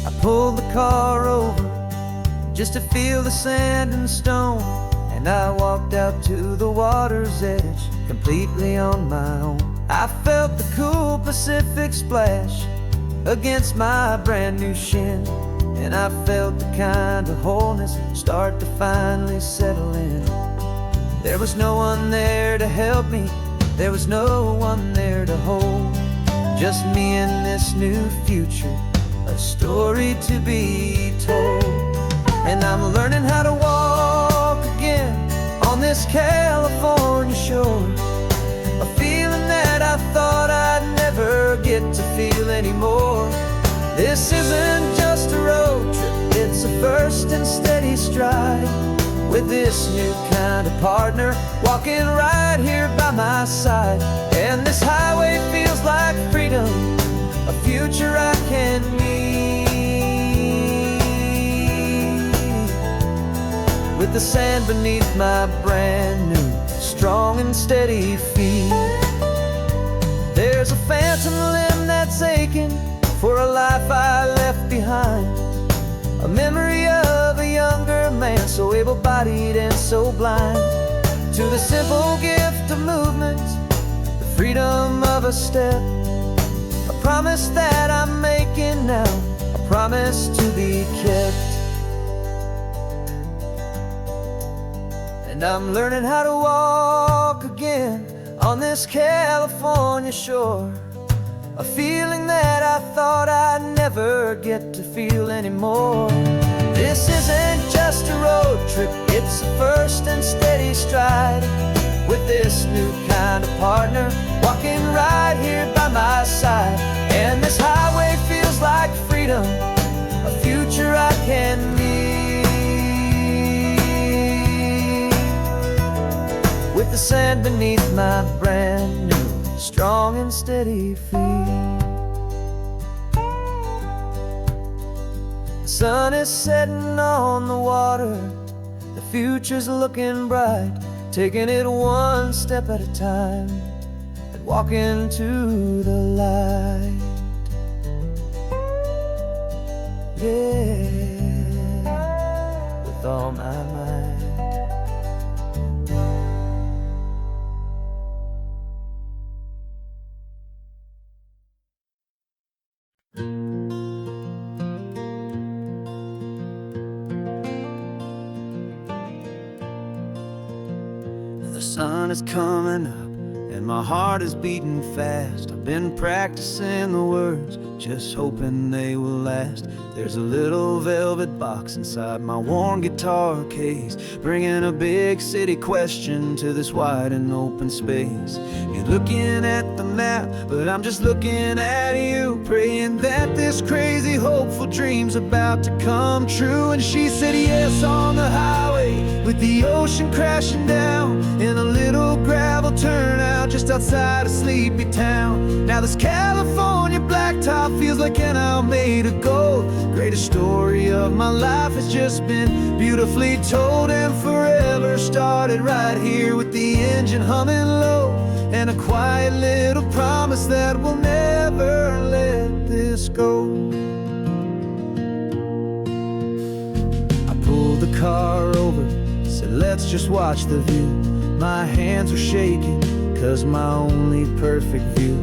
I pulled the car over just to feel the sand and stone, and I walked out to the water's edge completely on my own. I felt the cool Pacific splash against my brand new shin, and I felt the kind of wholeness start to finally settle in. There was no one there to help me, there was no one there to hold, just me and this new future, a story to be told. And I'm learning how to walk again on this California shore, a feeling that I thought I'd never get to feel anymore. This isn't just a road trip, it's a first and steady stride, stride with this new kind of partner, walking right here by my side. And this highway feels like freedom, a future I can meet, with the sand beneath my brand new, strong and steady feet. There's a phantom limb that's aching for a life I left behind, a memory of a younger man, so able-bodied and so blind, to the simple gift of movement, the freedom of a step, a promise that I'm making now, a promise to be kept. And I'm learning how to walk again on this California shore, a feeling that I thought I'd never get to feel anymore. This isn't just a road trip, it's a first and steady stride, with this new kind of partner, walking right here by my side. And this highway feels like freedom, a future I can meet, with the sand beneath my brand new, strong and steady feet. The sun is setting on the water, the future's looking bright, taking it one step at a time and walking to the light. Yeah, with all my might. The sun is coming up and my heart is beating fast. I've been practicing the words, just hoping they will last. There's a little velvet box inside my worn guitar case, bringing a big city question to this wide and open space. You're looking at the map, but I'm just looking at you, praying that this crazy hopeful dream's about to come true. And she said yes on the highway, with the ocean crashing down, in a little gravel turnout just outside of sleepy town. Now this California blacktop feels like an isle made of gold. Greatest story of my life has just been beautifully told, and forever started right here with the engine humming low, and a quiet little promise that we'll never let this go. I pulled the car over, said let's just watch the view. My hands were shaking, cause my only perfect view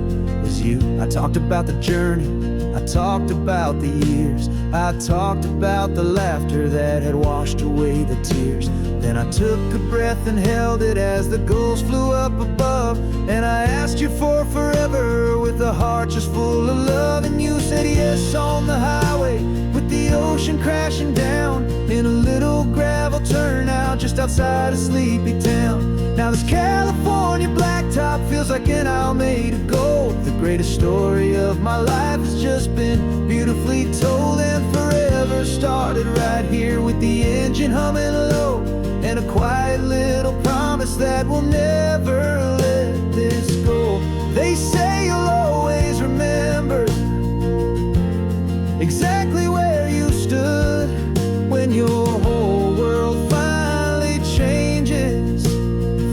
was you. I talked about the journey, I talked about the years, I talked about the laughter that had washed away the tears. Then I took a breath and held it as the gulls flew up above, and I asked you for forever with a heart just full of love. And you said yes on the highway, with the ocean crashing down, in a little gravel turnout just outside of sleepy town. Now this California blacktop feels like an isle made of gold. The greatest story of my life has just been beautifully told, and forever started right here with the engine humming low, and a quiet little promise that we'll never let this go. They say you'll always remember exactly where you stood when your whole world finally changes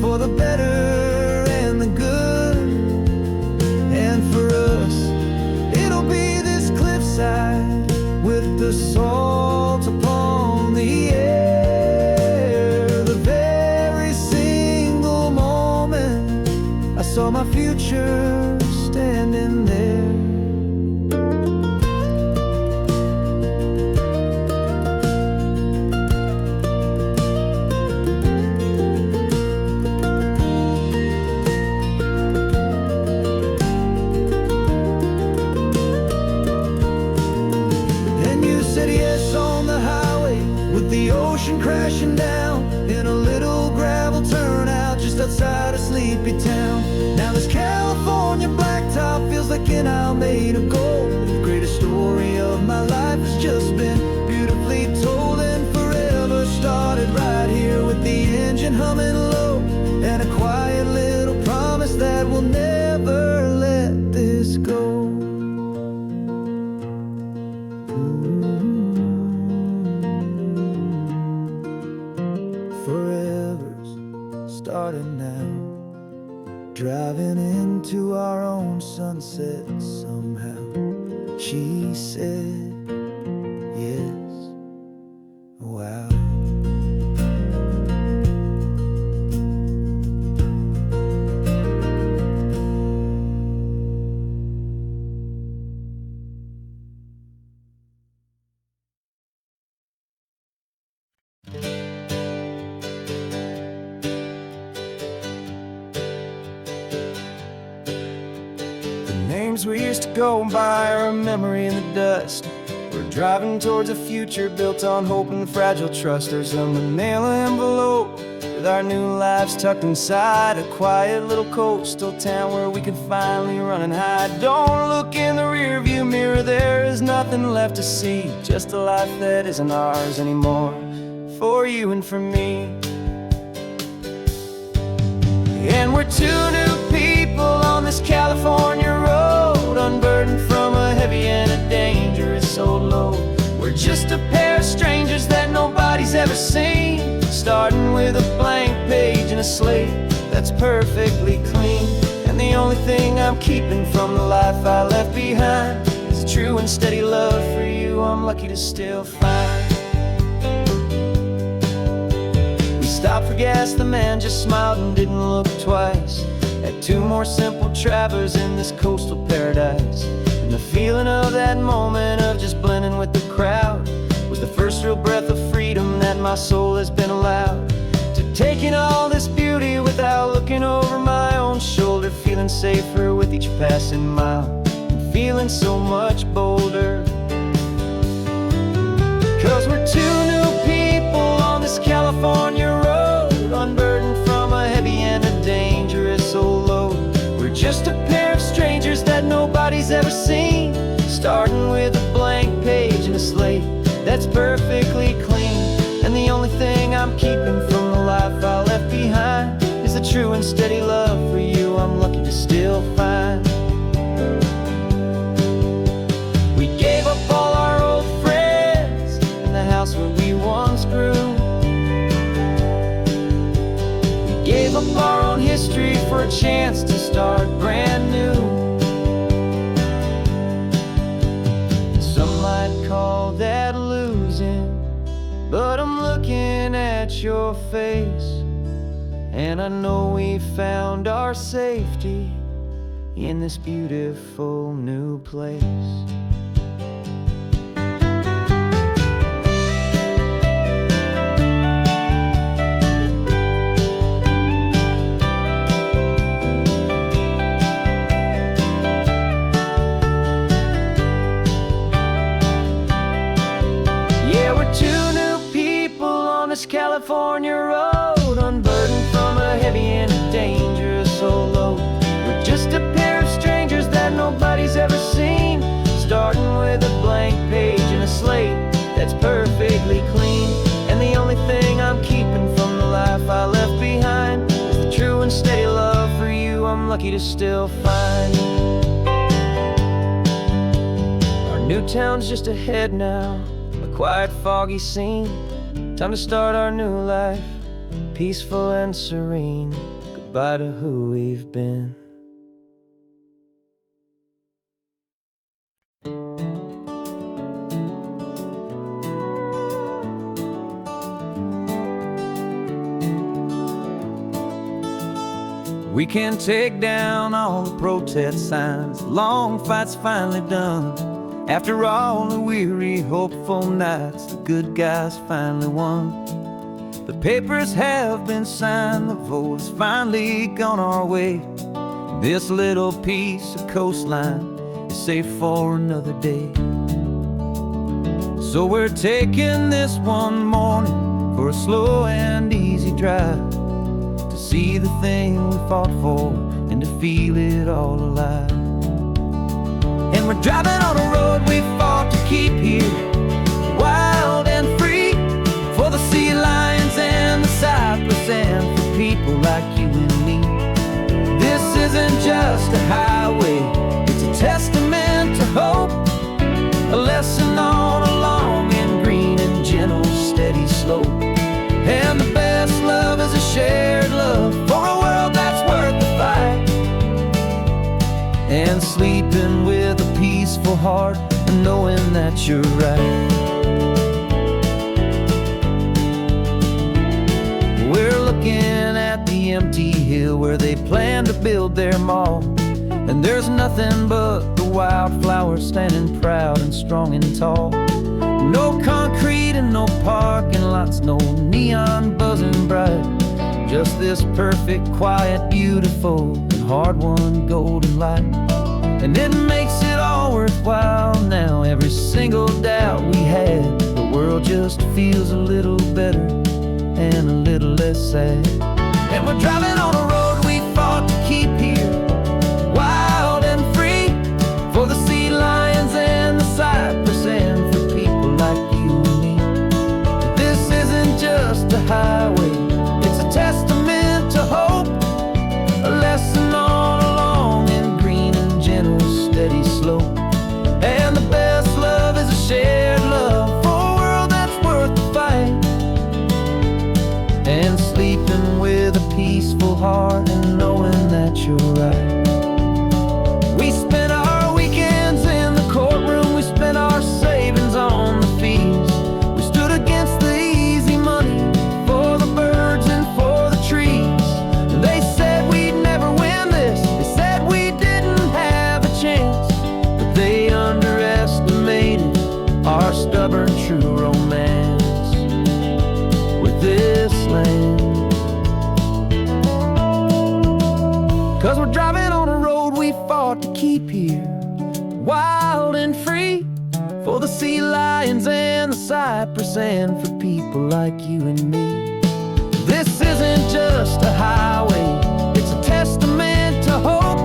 for the better and the good. And for us, it'll be this cliffside with the salt upon the air. The very single moment I saw my future standing there. Crashing down in a little gravel turnout just outside of sleepy town. Now this California blacktop feels like an isle made of gold. The greatest story of my life has just been beautifully told, and forever started engine humming low, and a quiet little promise that we'll never let this go. Forever's starting now, driving into our own sunset somehow. She said, yes, wow. Names we used to go by are a memory in the dust. We're driving towards a future built on hope and fragile trust. There's a manila envelope with our new lives tucked inside, a quiet little coastal town where we can finally run and hide. Don't look in the rearview mirror, there is nothing left to see, just a life that isn't ours anymore, for you and for me. And we're two new people on this California road, unburdened from a heavy and a dangerous old load. We're just a pair of strangers that nobody's ever seen, starting with a blank page and a slate that's perfectly clean. And the only thing I'm keeping from the life I left behind is a true and steady love for you I'm lucky to still find. We stopped for gas, the man just smiled and didn't look twice. Had two more simple travelers in this coastal paradise. And the feeling of that moment of just blending with the crowd was the first real breath of freedom that my soul has been allowed to take in all this beauty without looking over my own shoulder, feeling safer with each passing mile and feeling so much bolder. 'Cause we're two new people on this California road, unburdened from a heavy and a dangerous old load. We're just a pair of strangers that nobody's ever seen, starting with a blank page and a slate that's perfectly clean. And the only thing I'm keeping from the life I left behind is the true and steady love for you I'm lucky to still find. We gave up all our old friends and the house where we once grew. We gave up our own history for a chance to start brand new. Some might call that losing, but I'm looking at your face, and I know we found our safety in this beautiful new place. This California road, unburdened from a heavy and a dangerous old load. We're just a pair of strangers that nobody's ever seen, starting with a blank page and a slate that's perfectly clean. And the only thing I'm keeping from the life I left behind is the true and steady love for you I'm lucky to still find. Our new town's just ahead now, a quiet foggy scene. Time to start our new life, peaceful and serene. Goodbye to who we've been. We can take down all the protest signs, long fight's finally done. After all the weary, hopeful nights, the good guys finally won. The papers have been signed, the vote has finally gone our way. This little piece of coastline is safe for another day. So we're taking this one morning for a slow and easy drive, to see the thing we fought for and to feel it all alive. And we're driving on a road we fought to keep here, wild and free, for the sea lions and the cypress and sleeping with a peaceful heart and knowing that you're right. We're looking at the empty hill where they plan to build their mall, and there's nothing but the wildflowers standing proud and strong and tall. No concrete and no parking lots, no neon buzzing bright, just this perfect, quiet, beautiful, and hard-won golden light. And it makes it all worthwhile now. Every single doubt we had, the world just feels a little better and a little less sad. And we're driving on a road we fought to keep here, wild and free, for the sea lions and the cypress, and for people like you and me. This isn't just a highway, it's a testament to hope, a lesson on a long and green and gentle, steady slope. And the best love is a shared love for a world that's worth the fight. And sleeping with a peaceful heart and knowing that you're right. We spent our weekends in the courtroom, we spent our savings on the fees. We stood against the easy money for the birds and for the trees. They said we'd never win this, they said we didn't have a chance, but they underestimated our stubborn true romance with this land. 'Cause we're driving on a road we fought to keep here, wild and free, for the sea lions and the cypress, and for people like you and me. This isn't just a highway, it's a testament to hope,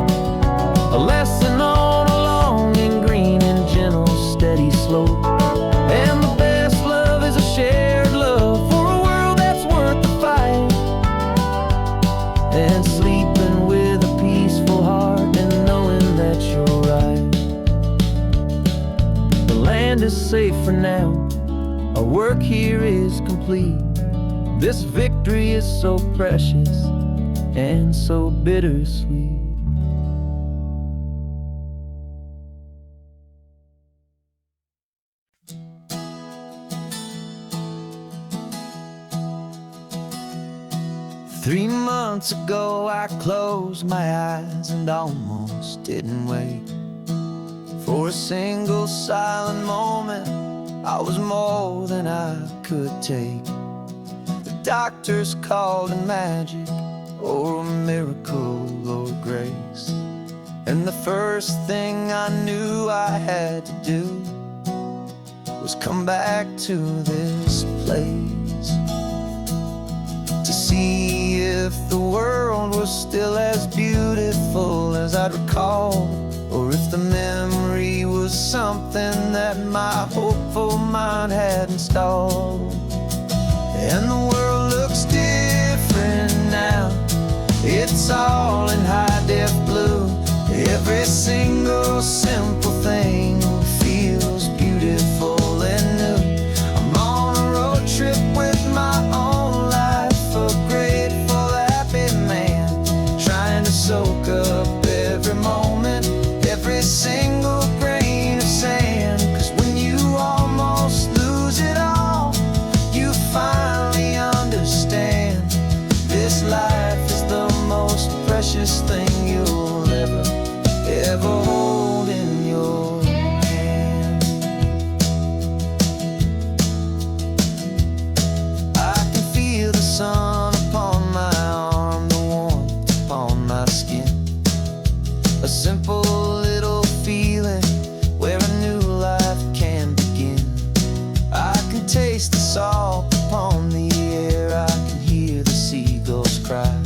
a lesson on a long and green and gentle, steady slope. And the best love is a shared love for a world that's worth the fight. And sleeping with a peaceful heart and knowing that you're right. The land is safe for now, our work here is complete. This victory is so precious and so bittersweet. Three months ago I closed my eyes and almost didn't wake. For a single silent moment, I was more than I could take. The doctors called it magic, or a miracle, or grace. And the first thing I knew I had to do was come back to this place, to see if the world was still as beautiful as I'd recall, or if the memory was something that my hopeful mind had installed. And the world looks different now, it's all in high-def blue. Every single simple thing feels beautiful and new. I'm on a road trip with my own life, a grateful, happy man, trying to soak up every moment, every single grain of sand. 'Cause when you almost lose it all, you finally understand this life is the most precious thing you'll ever hold in your hand. I can feel the sun upon my arm, the warmth upon my skin, a simple little feeling where a new life can begin. I can taste the salt upon the air, I can hear the seagulls cry,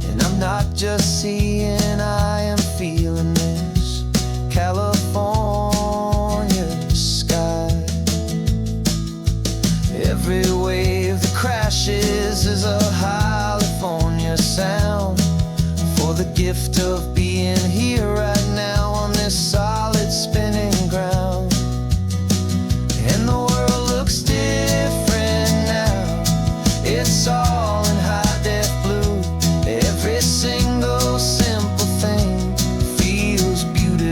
and I'm not just seeing, I am feeling this California sky. Every wave that crashes is a California sound, for the gift of being here right now on this solid spinning ground. And the world looks different now, it's all in high-def blue. Every single simple thing feels beautiful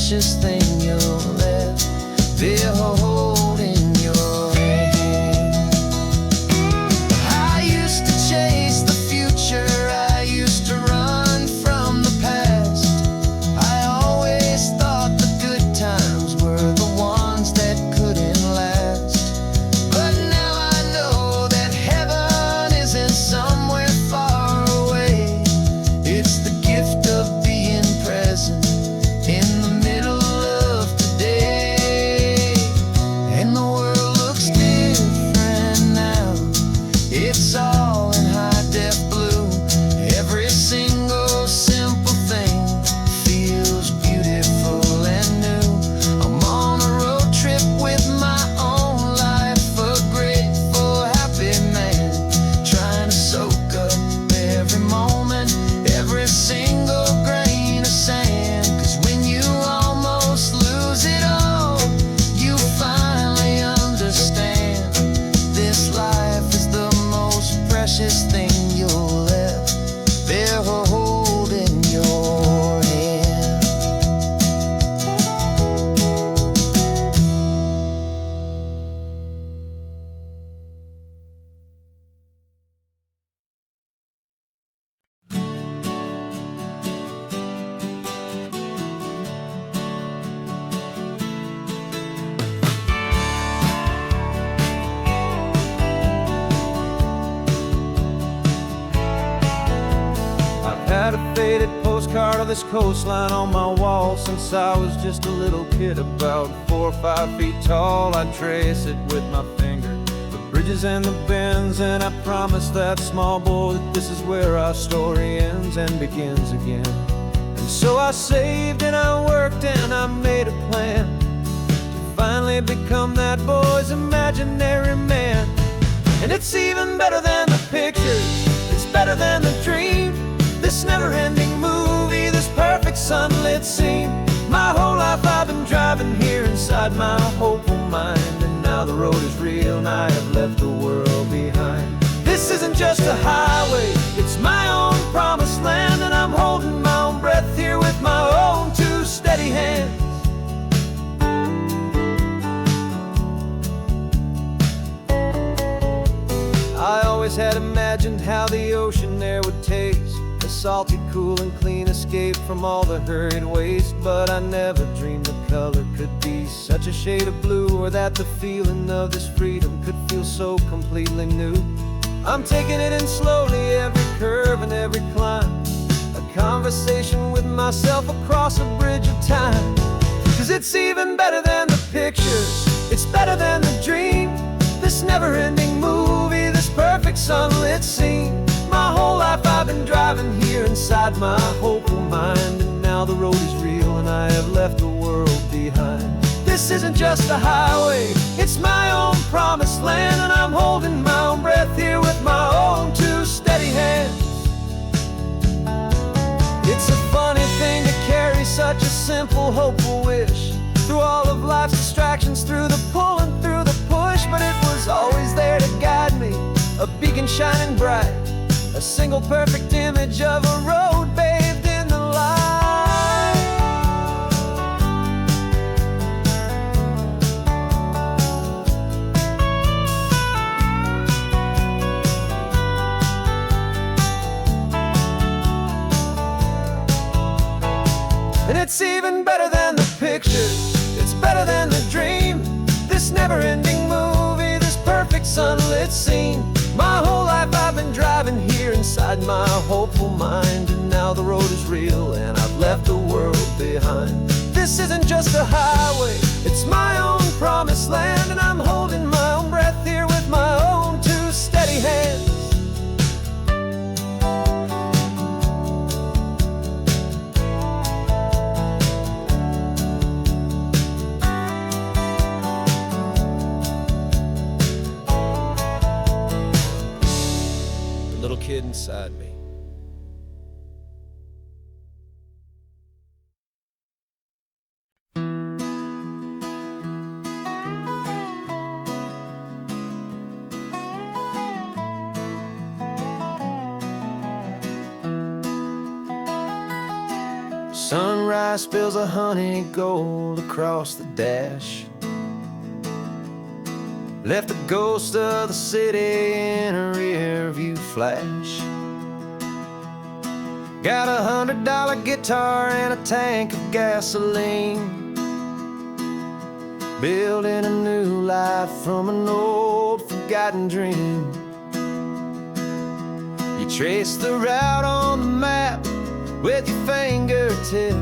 precious thing you'll ever hold in your hand. I used to chase the future, I used to run from the past. I always thought the good times were the ones that couldn't last. But now I know that heaven isn't somewhere far away. It's the gift of being present in the middle of today. And the world looks different now. It's all in high-def blue. Every single simple thing feels beautiful and new. I'm on a road trip with my own life, a grateful, happy man, trying to soak up every moment, every single grain of sand. 'Cause when you almost lose it all, you finally understand this life is the most precious thing you'll ever hold in your hand. I've had a faded postcard of this coastline on my wall since I was just a little kid, about 4 or 5 feet tall. I trace it with my finger, the bridges and the bends, and I promise that small boy that this is where our story ends and begins again. And so I saved and I worked and I made a plan to finally become that boy's imaginary man. And it's even better than the pictures, it's better than the dream, this never-ending movie, this perfect sunlit scene. My whole life I've been driving here inside my hopeful mind, and now the road is real and I have left the world behind. This isn't just a highway, it's my own promised land, and I'm holding my own breath here with my own 2 steady hands. I always had imagined how the ocean there would taste, a salty, cool and clean escape from all the hurried waste. But I never dreamed the color could be such a shade of blue, or that the feeling of this freedom could feel so completely new. I'm taking it in slowly, every curve and every climb, a conversation with myself across a bridge of time. 'Cause it's even better than the pictures, it's better than the dream, this never-ending movie, this perfect sunlit scene. My whole life I've been driving here inside my hopeful mind, and now the road is real and I have left the world behind. This isn't just a highway, it's my own promised land, and I'm holding my own breath here with my own 2 steady hands. It's a funny thing to carry such a simple, hopeful wish through all of life's distractions, through the pull and through the push. But it was always there to guide me, a beacon shining bright, a single perfect image of a road bathed in the light. And it's even better than the pictures, it's better than the dream, this never-ending movie, this perfect sunlit scene. My whole life I've been driving here inside my hopeful mind, and now the road is real and I've left the world behind. This isn't just a highway, it's my own promised land, and I'm holding my own breath here with my own 2 steady hands. Little kid inside me. Sunrise spills a honey gold across the dash. Left the ghost of the city in a rear view flash. Got a $100 guitar and a tank of gasoline, building a new life from an old forgotten dream. You trace the route on the map with your fingertip,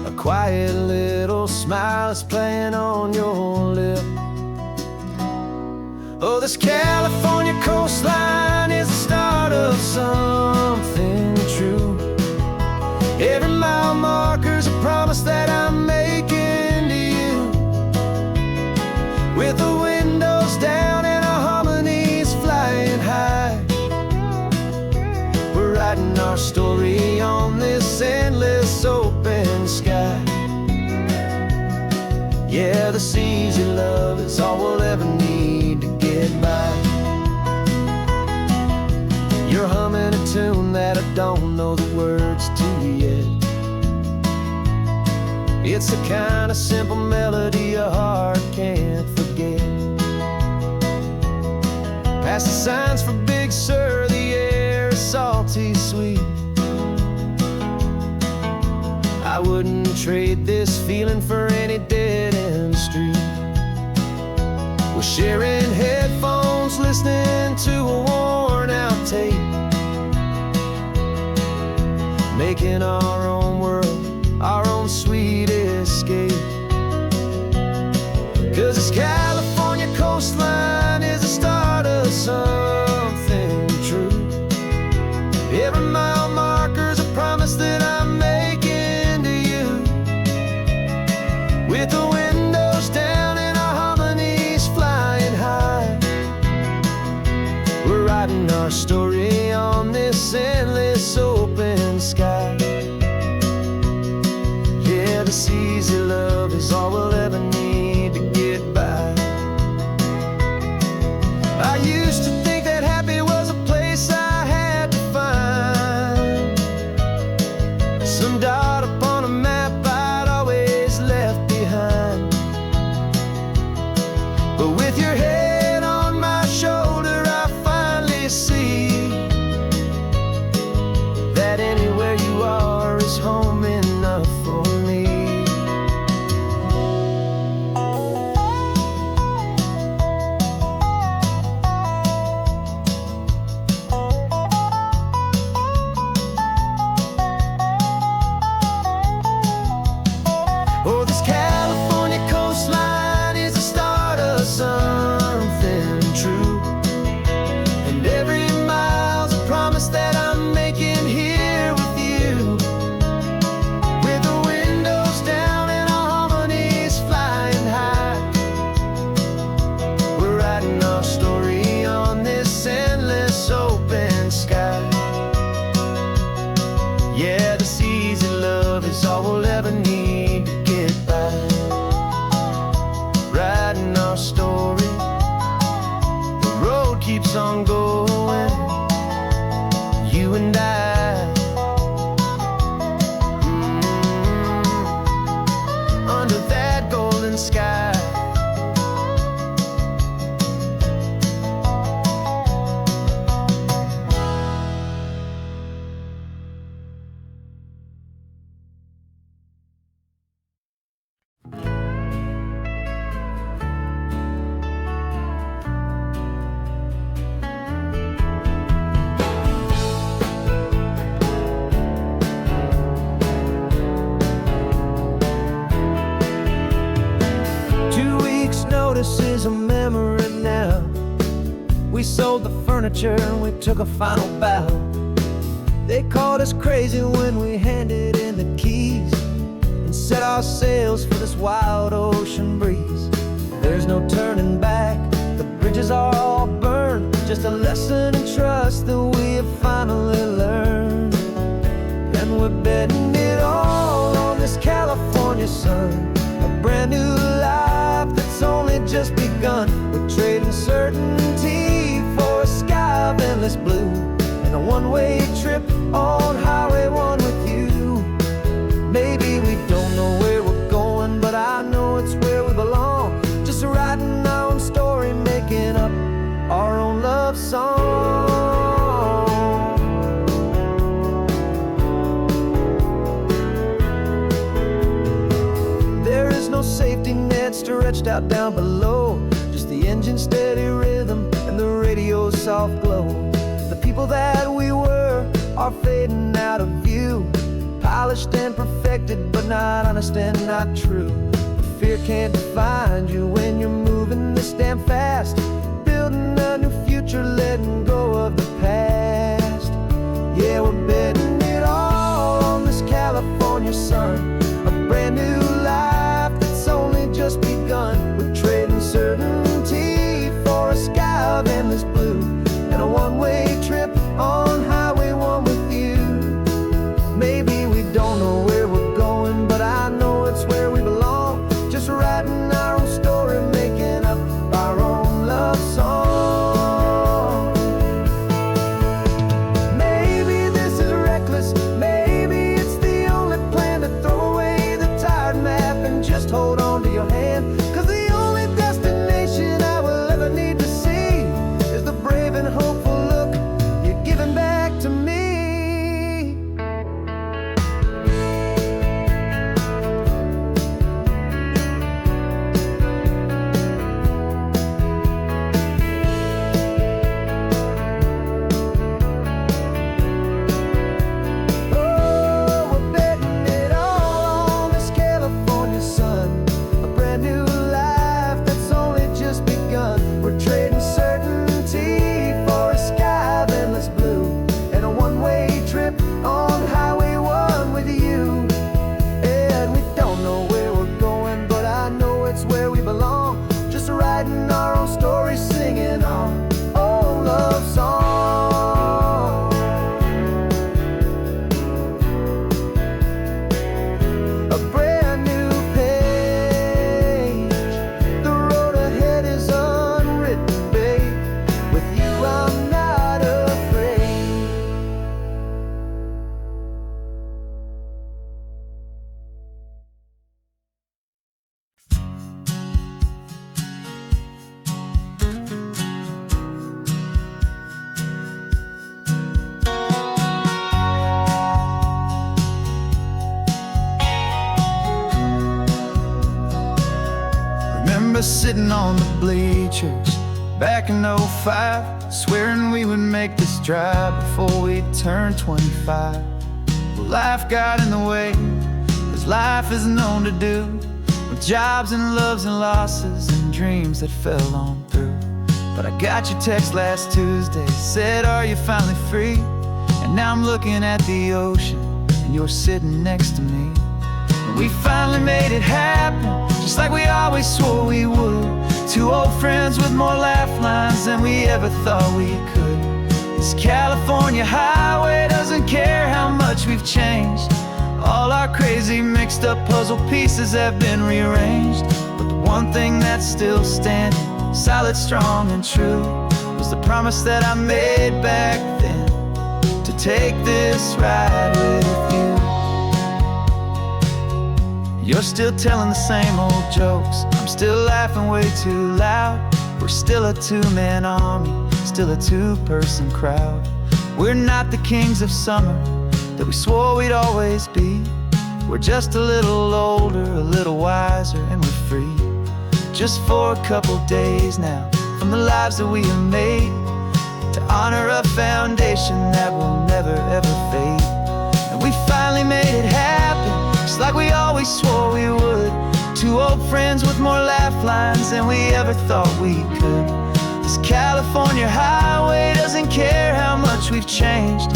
a quiet little smile is playing on your lip. Oh, this California coastline is the start of something true. Every mile marker's a promise that I'm making to you. With the windows down and our harmonies flying high, we're writing our story on this endless open sky. Yeah, this easy love is all we'll ever need to get by. You're humming a tune that I don't know the words to yet. It's the kind of simple melody your heart can't forget. Past the signs for Big Sur, the air is salty sweet. I wouldn't trade this feeling for any dead-end street. We're sharing headphones, listening to a worn-out tape, making our own world, our own sweet escape. 'Cause this California coastline is the start of something true. Every mile marker's a promise that I'm making to you. With the windows down and our harmonies flying high, we're writing our story on this endless open sky. Yeah, this easy love is all we'll ever need to get by. I used to think that happy was a place I had to find, some dot upon a map I'd always left behind. But with your head on my shoulder, I finally see that anywhere you are is home enough for me. Oh, this California coastline is the start of something true. And every mile's a promise that I'm making here with you. With the windows down and our harmonies flying high, we're writing our story on this endless open sky. Yeah, this easy love is all we'll ever need to get by. Writing our story, the road keeps on going, you and I. Under that golden sky. Notice is a memory now. We sold the furniture and we took a final bow. They called us crazy when we handed in the keys and set our sails for this wild ocean breeze. There's no turning back, the bridges are all burned. Just a lesson in trust that we have finally learned. And we're betting it all on this California sun, a brand new life that's only just begun. We're trading certainty for a sky of endless blue and a one-way trip on Highway stretched out down below. Just the engine's steady rhythm and the radio's soft glow. The people that we were are fading out of view, polished and perfected, but not honest and not true. But fear can't define you when you're moving this damn fast, building a new future, letting go of the past. Yeah, we're betting it all on this California sun, a brand new life that's only just begun. We're trading certainty for a sky of endless blue and a one-way trip on Highway 1 with you. Maybe we don't know where we're going, but I know it's where we belong. Just writing our own story, making up our own love song. Maybe this is reckless, maybe it's the only plan to throw away the tired map and just hold on to your hand. 'Cause the only destination I will ever need to see is the brave and hopeful look you're giving back to me. Sitting on the bleachers back in '05, swearing we would make this drive before we turned 25. Well, life got in the way, as life is known to do, with jobs and loves and losses and dreams that fell on through. But I got your text last Tuesday, said, are you finally free? And now I'm looking at the ocean and you're sitting next to me. And we finally made it happen, just like we always swore we would. Two old friends with more laugh lines than we ever thought we could. This California highway doesn't care how much we've changed. All our crazy mixed up puzzle pieces have been rearranged. But the one thing that's still standing, solid, strong and true, was the promise that I made back then, to take this ride with you. You're still telling the same old jokes, I'm still laughing way too loud. We're still a two-man army, still a two-person crowd. We're not the kings of summer that we swore we'd always be. We're just a little older, a little wiser, and we're free. Just for a couple days now, from the lives that we have made, to honor a foundation that will never ever fade. And we finally made it happen, just like we always swore we would. Two old friends with more laugh lines than we ever thought we could. This California highway doesn't care how much we've changed.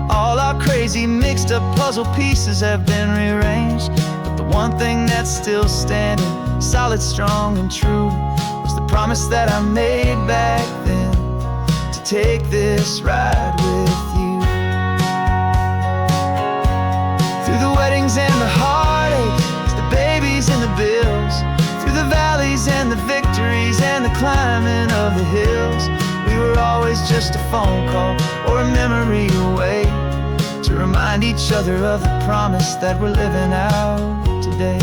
All our crazy mixed up puzzle pieces have been rearranged. But the one thing that's still standing, solid, strong and true, was the promise that I made back then, to take this ride with you. Through the weddings and the heartaches, the babies and the bills, through the valleys and the victories and the climbing of the hills, we were always just a phone call or a memory away, to remind each other of the promise that we're living out today.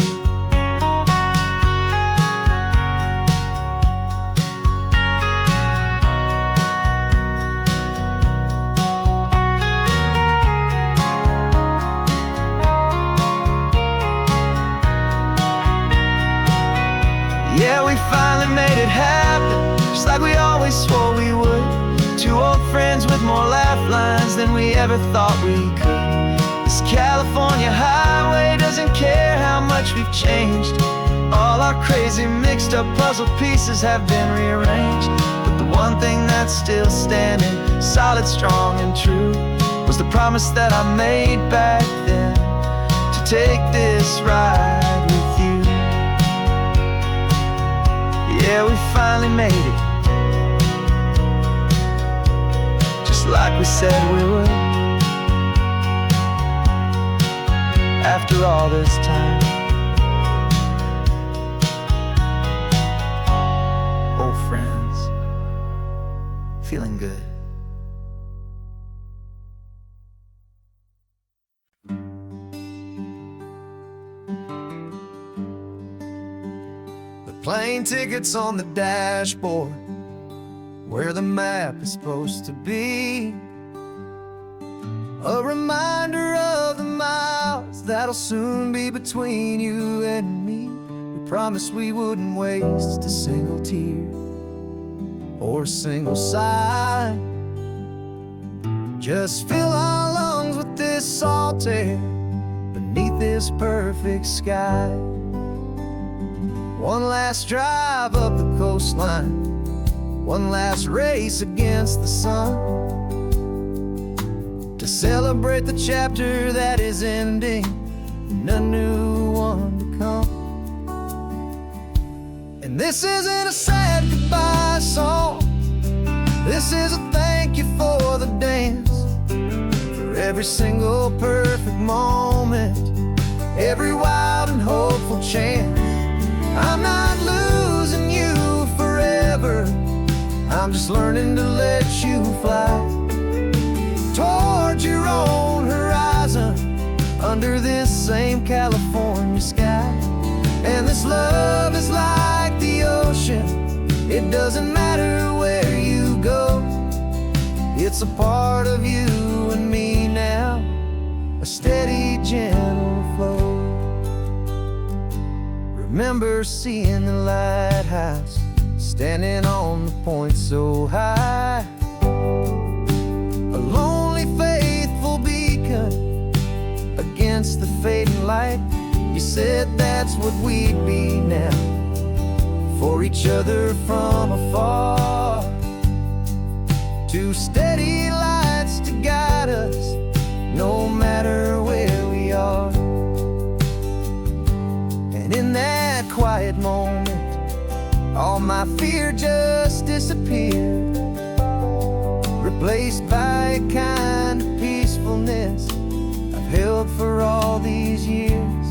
it happen, just like we always swore we would. Two old friends with more laugh lines than we ever thought we could. This California highway doesn't care how much we've changed. All our crazy mixed up puzzle pieces have been rearranged. But the one thing that's still standing, solid, strong, and true, was the promise that I made back then, to take this ride with you. Yeah, we finally made it, just like we said we would. After all this time, old friends, feeling good. The plane tickets on the dashboard, where the map is supposed to be, a reminder of the miles that'll soon be between you and me. We promised we wouldn't waste a single tear or a single sigh. Just fill our lungs with this salt air beneath this perfect sky. One last drive up the coastline, one last race against the sun, to celebrate the chapter that is ending and a new one to come. And this isn't a sad goodbye song, this is a thank you for the dance, for every single perfect moment, every wild and hopeful chance. I'm not losing you forever, I'm just learning to let you fly towards your own horizon, under this same California sky. And this love is like the ocean, it doesn't matter where you go, it's a part of you and me now, a steady, gentle flow. Remember seeing the lighthouse, standing on the point so high, a lonely, faithful beacon against the fading light. You said that's what we'd be now, for each other from afar. Two steady lights to guide us, no matter where we are. And in that quiet moment, all my fear just disappeared, replaced by a kind of peacefulness I've held for all these years.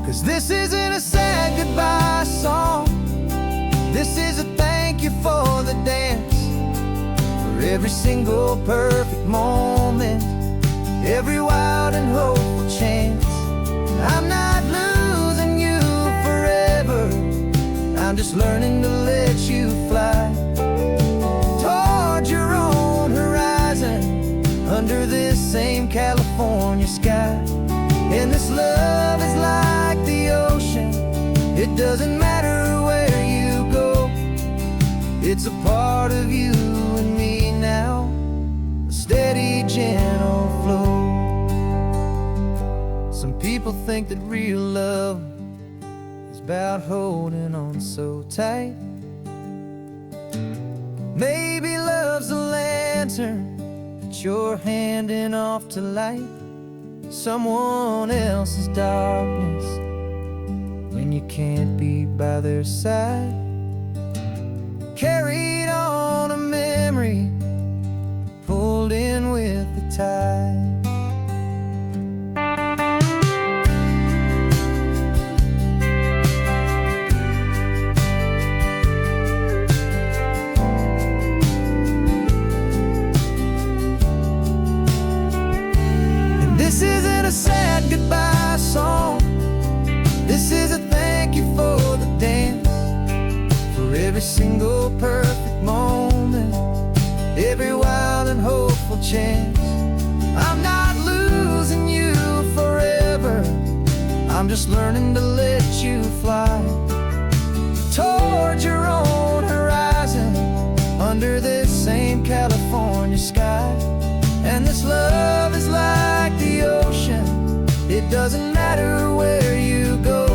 'Cause this isn't a sad goodbye song, this is a thank you for the dance, for every single perfect moment, every wild and hopeful chance. I'm not losing you forever, I'm just learning to let you fly towards your own horizon, under this same California sky. And this love is like the ocean, it doesn't matter where you go, it's a part of you and me now, a steady, gentle flow. Some people think that real love is about holding on so tight. Maybe love's a lantern that you're handing off to light someone else's darkness when you can't be by their side. Carried on a memory, pulled in with the tide. This isn't a sad goodbye song, this is a thank you for the dance, for every single perfect moment, every wild and hopeful chance. I'm not losing you forever, I'm just learning to let you fly towards sky. And this love is like the ocean, it doesn't matter where you go.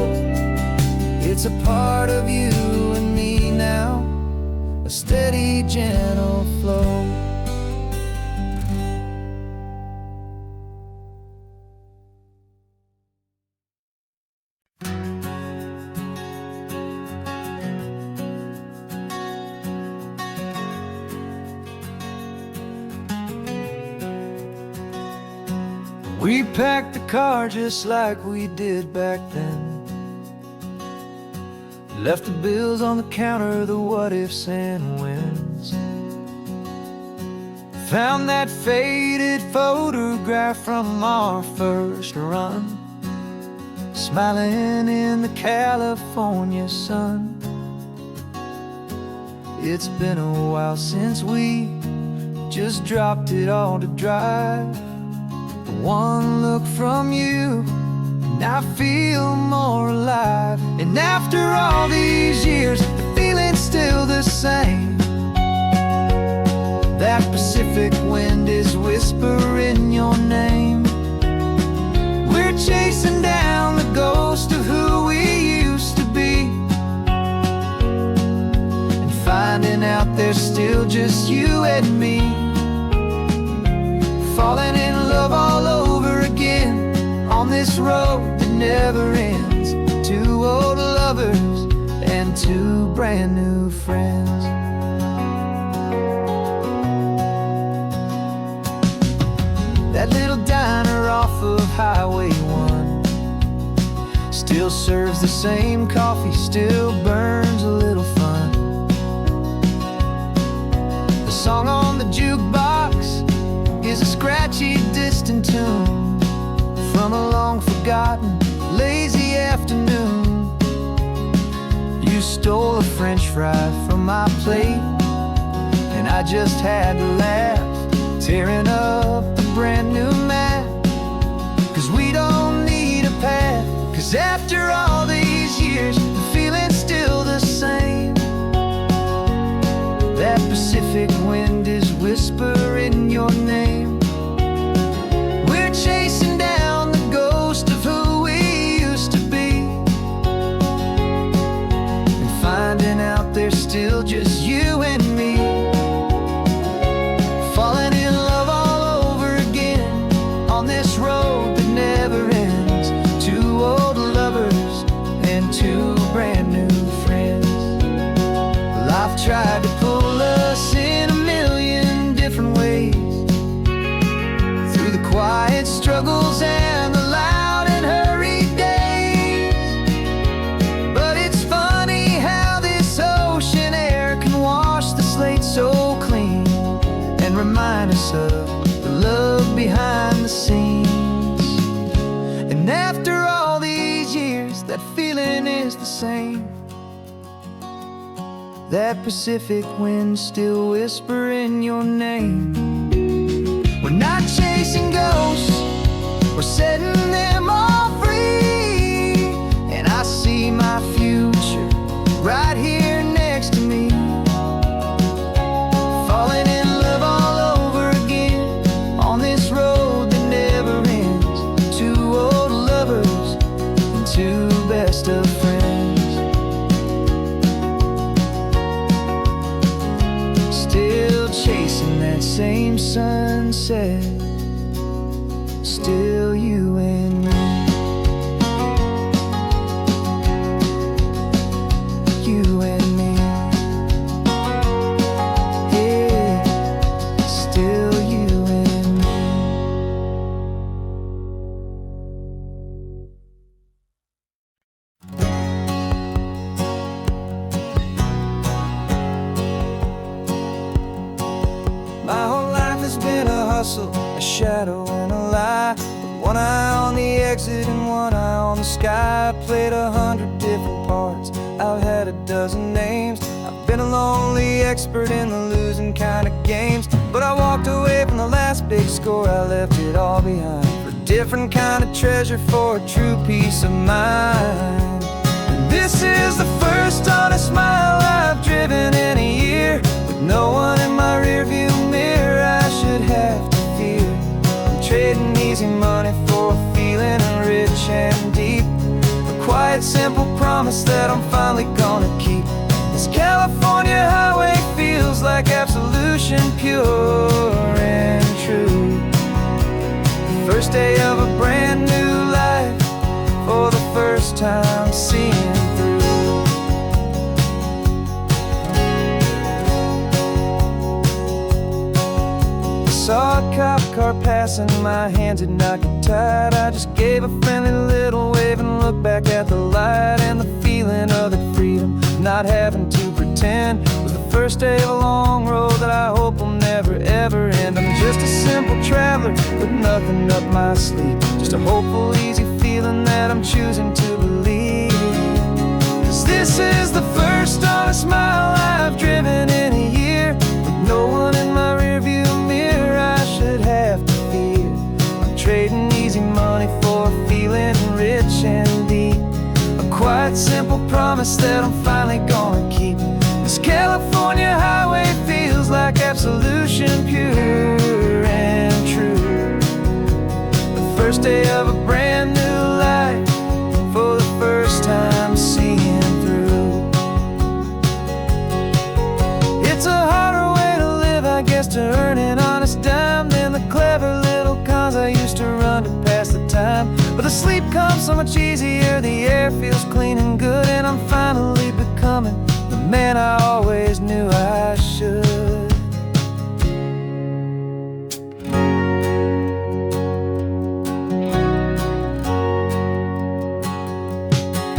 It's a part of you and me now, a steady, gentle flow. We packed the car just like we did back then. Left the bills on the counter, the what ifs and whens. Found that faded photograph from our first run, smiling in the California sun. It's been a while since we just dropped it all to drive. One look from you and I feel more alive. And after all these years, the feeling's still the same. That Pacific wind is whispering your name. We're chasing down the ghost of who we used to be, and finding out there's still just you and me. Falling in love all over again on this road that never ends. Two old lovers and two brand new friends. That little diner off of Highway 1 still serves the same coffee, still burns a little fun. The song on the jukebox is a scratchy, distant tune from a long-forgotten, lazy afternoon. You stole a French fry from my plate, and I just had to laugh, tearing up a brand new map. 'Cause we don't need a path, 'cause after all these years, the feeling's still the same. That Pacific wind is whispering your name. We're chasing down the ghost of who we used to be, and finding out there's still just you and me. Falling in love all over again on this road that never ends. Two old lovers and two brand new friends. Life tried to pull us in a million different ways, through the quiet struggles and the loud and hurried days. But it's funny how this ocean air can wash the slate so clean, and remind us of the love behind the scenes. And after all these years, that feeling is the same. That Pacific wind still whispering your name. We're not chasing ghosts, we're setting them all free. And I see my future right here next to me. Falling in love all over again on this road that never ends. Two old lovers and two best of friends. Still chasing that same sunset, still you and me. You and me. Yeah, still you and me. My whole life has been a hustle, a shadow and a lie. With one eye on the exit and one eye on the sky. I played 100 different parts, I've had a dozen names. I've been a lonely expert in the losing kind of games. But I walked away from the last big score, I left it all behind, for a different kind of treasure, for a true peace of mind. And this is the first honest mile I've driven in a year, with no one in my rearview mirror. I quiet, simple promise that I'm finally gonna keep. This California highway feels like absolution, pure and true. The first day of a brand new life, for the first time seeing through. Saw a cop car passing, my hands had not got tied. I just gave a friendly little wave and looked back at the light. And the feeling of the freedom, not having to pretend, was the first day of a long road that I hope will never ever end. I'm just a simple traveler with nothing up my sleeve, just a hopeful, easy feeling that I'm choosing to believe. 'Cause this is the first honest mile I've driven in a year, with no one in my rearview mirror I should have to fear. I'm trading easy money for a feeling rich and deep, a quiet, simple promise that I'm finally gonna keep. This California highway feels like absolution, pure and true. The first day of a brand new life, for the first time seeing through. It's a harder way to live, I guess, to earn an honest dime than the clever little cons I used to run to pass the time. But the sleep comes so much easier, the air feels clean and good, and I'm finally becoming the man I always knew I should.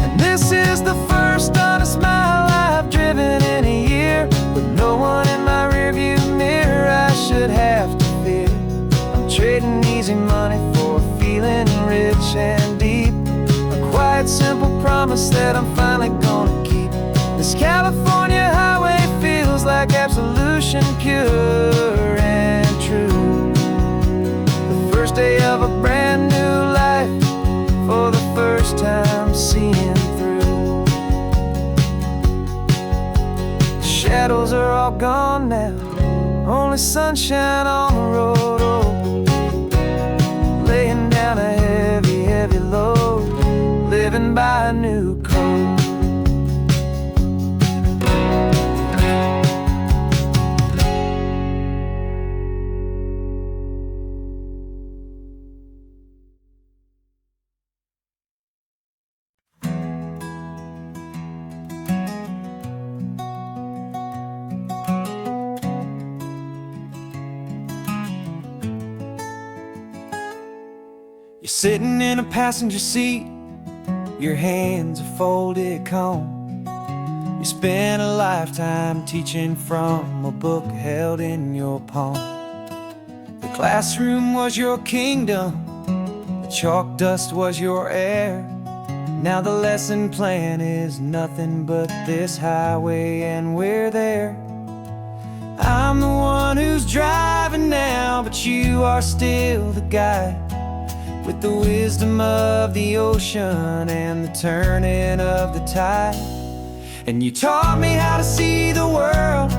And this is the first honest mile I've driven in a year, with no one in my rearview mirror I should have to fear. I'm trading easy money for a feeling rich and deep, a quiet, simple promise that I'm finally gonna keep. This California highway feels like absolution, pure and true. The first day of a brand new life, for the first time seeing through. The shadows are all gone now, only sunshine on the road. Oh, laying down a heavy, heavy load, living by a new code. You're sitting in a passenger seat, your hands are folded calm. You spent a lifetime teaching from a book held in your palm. The classroom was your kingdom, the chalk dust was your air. Now the lesson plan is nothing but this highway, and we're there. I'm the one who's driving now, but you are still the guide, with the wisdom of the ocean and the turning of the tide. And you taught me how to see the world,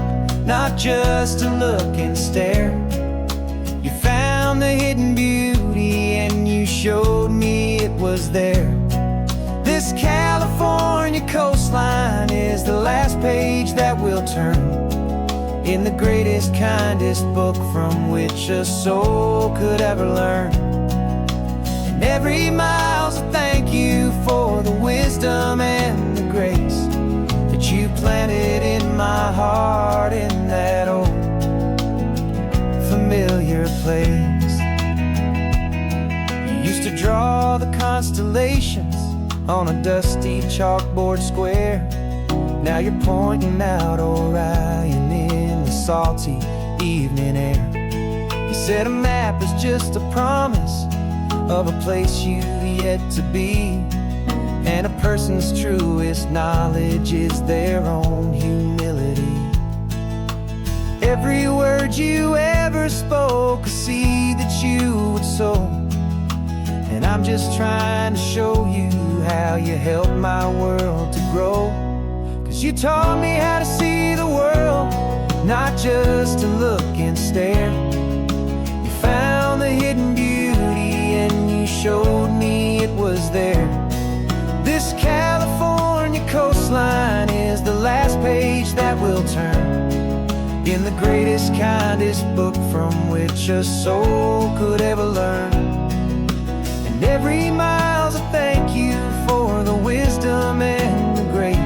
not just to look and stare. You found the hidden beauty and you showed me it was there. This California coastline is the last page that we'll turn in the greatest, kindest book from which a soul could ever learn. And every mile's a thank you for the wisdom and the grace that you planted in my heart in that old familiar place. You used to draw the constellations on a dusty chalkboard square. Now you're pointing out Orion in the salty evening air. You said a map is just a promise of a place you've yet to be, and a person's truest knowledge is their own humility. Every word you ever spoke, a seed that you would sow, and I'm just trying to show you how you helped my world to grow. 'Cause you taught me how to see the world, not just to look and stare. You found the hidden beauty and you showed me it was there. This the greatest, kindest book from which a soul could ever learn. And every mile's a thank you for the wisdom and the grace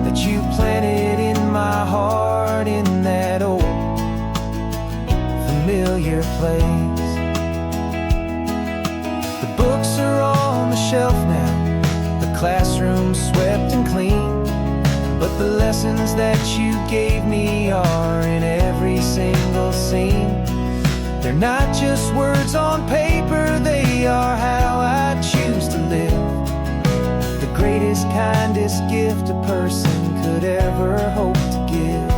that you planted in my heart in that old familiar place. The books are on the shelf now, the classroom swept and clean, but the lessons that you gave me are in every single scene. They're not just words on paper, they are how I choose to live. The greatest, kindest gift a person could ever hope to give.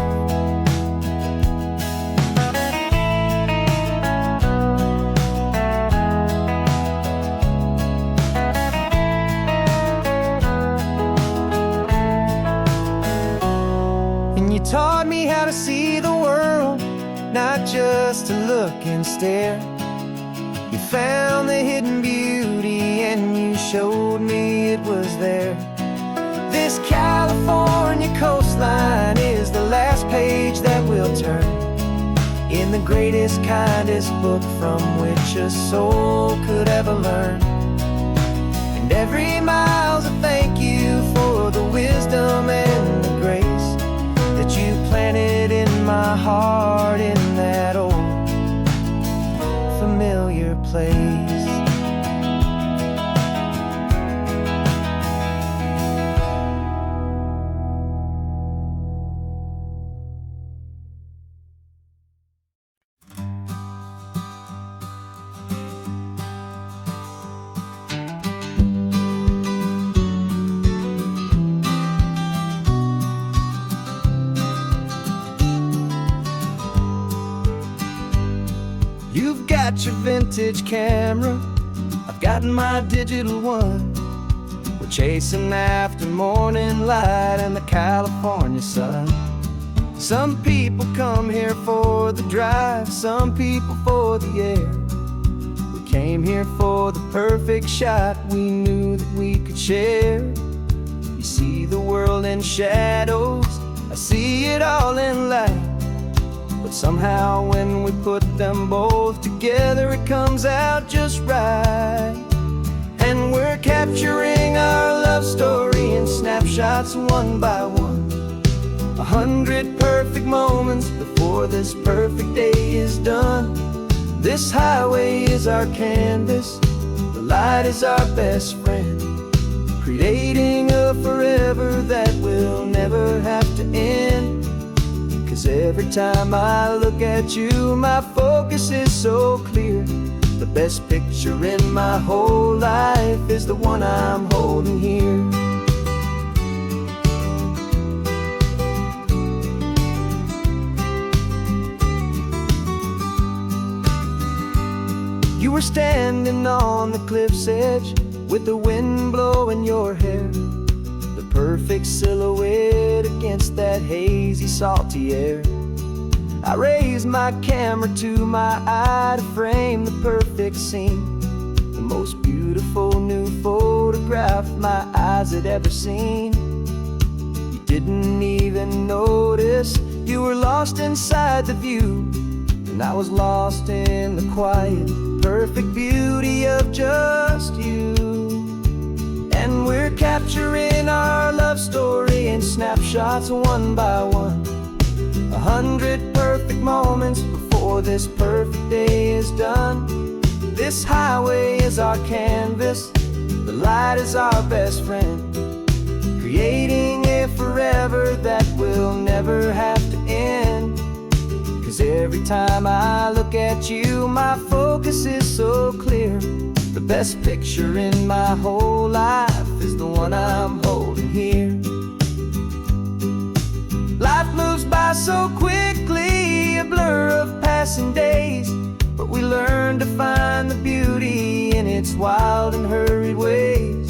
You taught me how to see the world, not just to look and stare. You found the hidden beauty and you showed me it was there. This California coastline is the last page that we'll turn in the greatest, kindest book from which a soul could ever learn. And every mile's a thank you for the wisdom and the grace that you planted in my heart in that old familiar place. You've got your vintage camera, I've got my digital one. We're chasing after morning light and the California sun. Some people come here for the drive, some people for the air. We came here for the perfect shot we knew that we could share. You see the world in shadows, I see it all in light. But somehow when we put them both together, it comes out just right. And we're capturing our love story in snapshots one by one. 100 perfect moments before this perfect day is done. This highway is our canvas, the light is our best friend, creating a forever that will never have to end. 'Cause every time I look at you, my focus is so clear. The best picture in my whole life is the one I'm holding here. You were standing on the cliff's edge with the wind blowing your hair, the perfect silhouette against that hazy, salty air. I raised my camera to my eye to frame the perfect scene, the most beautiful new photograph my eyes had ever seen. You didn't even notice you were lost inside the view, and I was lost in the quiet, perfect beauty of just you. And we're capturing our love story in snapshots one by one. 100 perfect moments before this perfect day is done. This highway is our canvas, the light is our best friend, creating a forever that will never have to end. 'Cause every time I look at you, my focus is so clear. The best picture in my whole life is the one I'm holding here. Life moves by so quickly, a blur of passing days, but we learn to find the beauty in its wild and hurried ways.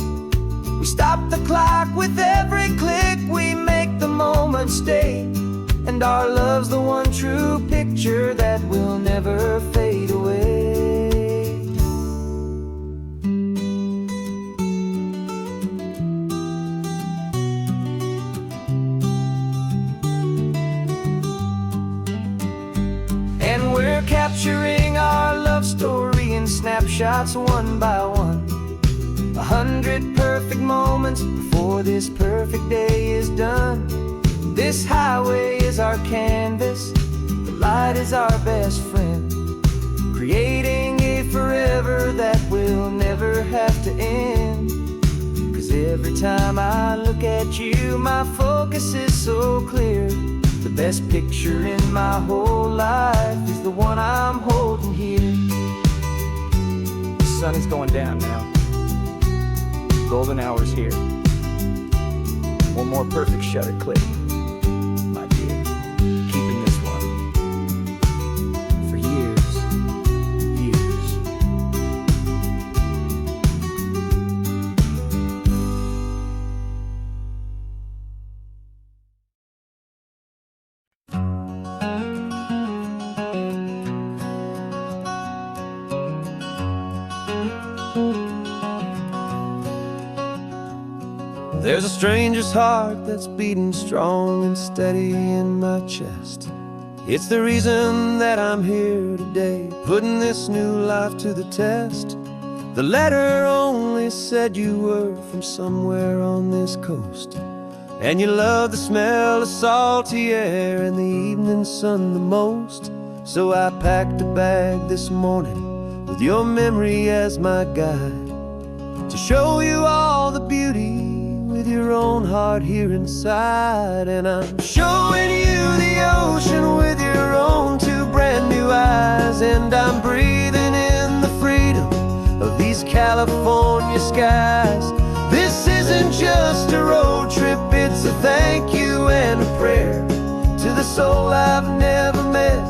We stop the clock with every click, we make the moment stay, and our love's the one true picture that will never fade away. snapshots one by one. 100 perfect moments before this perfect day is done. This highway is our canvas, the light is our best friend, creating a forever that will never have to end. 'Cause every time I look at you, my focus is so clear. The best picture in my whole life is the one I'm holding here. The sun is going down now. Golden hour's here. One more perfect shutter click, my dear. Keeping this one for years, years. There's a stranger's heart that's beating strong and steady in my chest. It's the reason that I'm here today, putting this new life to the test. The letter only said you were from somewhere on this coast, and you love the smell of salty air and the evening sun the most. So I packed a bag this morning with your memory as my guide, to show you all the beauty with your own heart here inside. And I'm showing you the ocean with your own two brand new eyes, and I'm breathing in the freedom of these California skies. This isn't just a road trip, it's a thank you and a prayer to the soul I've never met,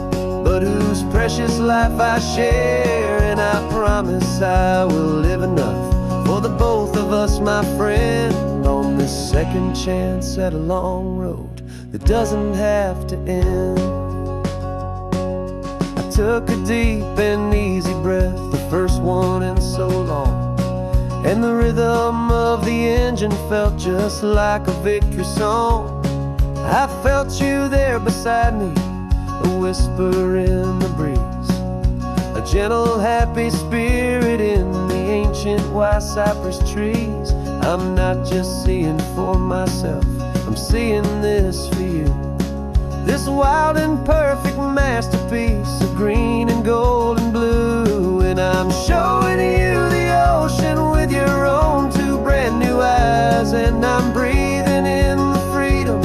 but whose precious life I share. And I promise I will live enough for the both of us, my friend, on this second chance at a long road that doesn't have to end. I took a deep and easy breath, the first one in so long, and the rhythm of the engine felt just like a victory song. I felt you there beside me, a whisper in the breeze, a gentle happy spirit in the ancient white cypress trees. I'm not just seeing for myself, I'm seeing this for you. This wild and perfect masterpiece of green and gold and blue. And I'm showing you the ocean with your own two brand new eyes, and I'm breathing in the freedom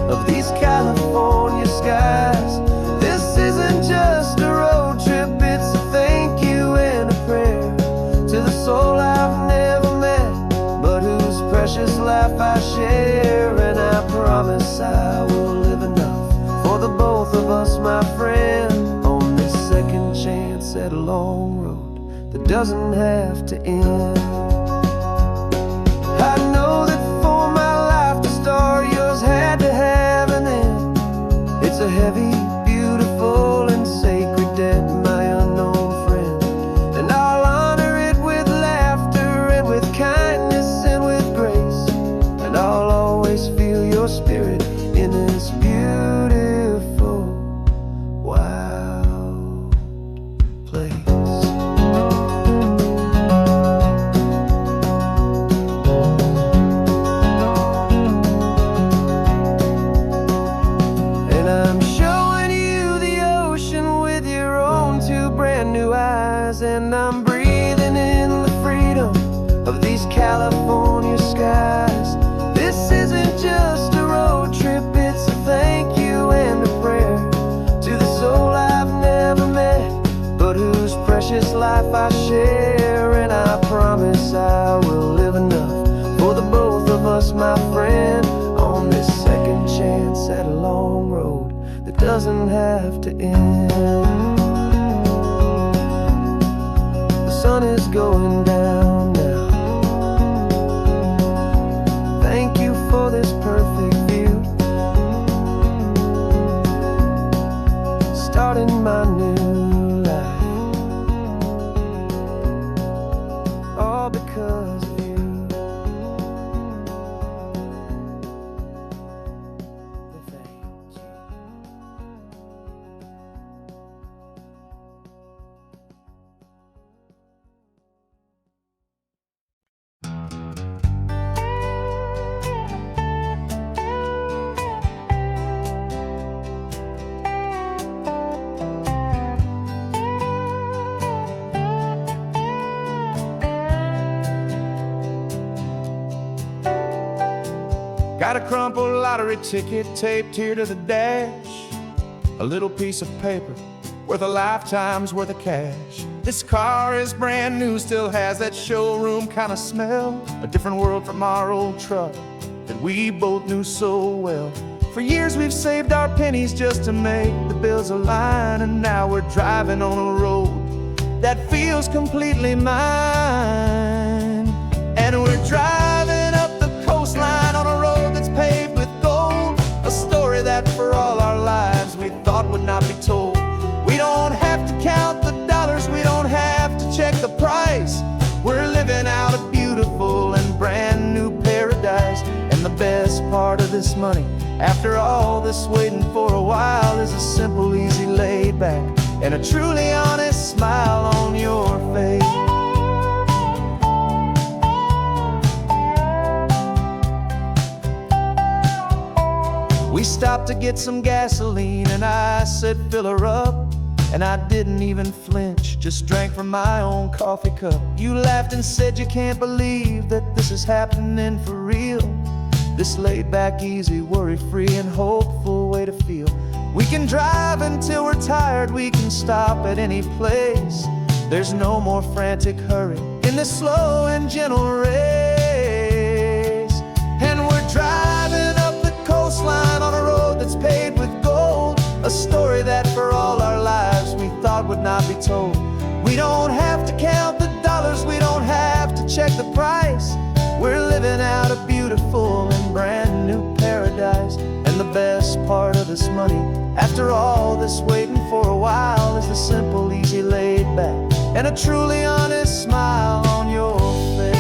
of these California skies. This isn't just a road trip, it's a thank you and a prayer to the soul I've never met, but whose precious life I share. And I promise I will live enough for the both of us, my friend, on this second chance at a long road that doesn't have to end. I know that for my life to start, yours had to have an end. It's a heavy, beautiful, and sacred debt, my unknown friend, and I'll honor it with laughter and with kindness and with grace, and I'll always feel your spirit in this beautiful, wild place. And I'm showing you the ocean with your own two brand new eyes, and I'm breathing in the freedom of these California skies. This isn't just a road trip, it's a thank you and a prayer to the soul I've never met, but whose precious life I share. And I promise I will live enough for the both of us, my friend, on this second chance at a long road that doesn't have to end. The sun is going down now. Thank you for this perfect view, starting my new life, all because of you. Thank you. Got a crumpled lottery ticket taped here to the dash, a little piece of paper worth a lifetime's worth of cash. This car is brand new, still has that showroom kind of smell, a different world from our old truck that we both knew so well. For years we've saved our pennies just to make the bills align, and now we're driving on a road that feels completely mine. And we're driving up the coastline on a road that's paved with gold, a story that for all our lives we thought would not be told. We don't have to count the dollars, we don't have to check the price. We're living out a beautiful and brand new paradise. And the best part of this money, after all this waiting for a while, is a simple, easy, laid back, and a truly honest smile on your face. We stopped to get some gasoline, and I said, fill her up. And I didn't even flinch, just drank from my own coffee cup. You laughed and said you can't believe that this is happening for real. This laid back, easy, worry-free and hopeful way to feel. We can drive until we're tired, we can stop at any place. There's no more frantic hurry in this slow and gentle race. And we're driving up the coastline on a road that's paved with gold, a story that for all our lives we thought would not be told. We don't have to count the dollars, we don't have to check the price. We're living out a beautiful and brand new paradise. And the best part of this money, after all this waiting for a while, is the simple, easy, laid back, and a truly honest smile on your face.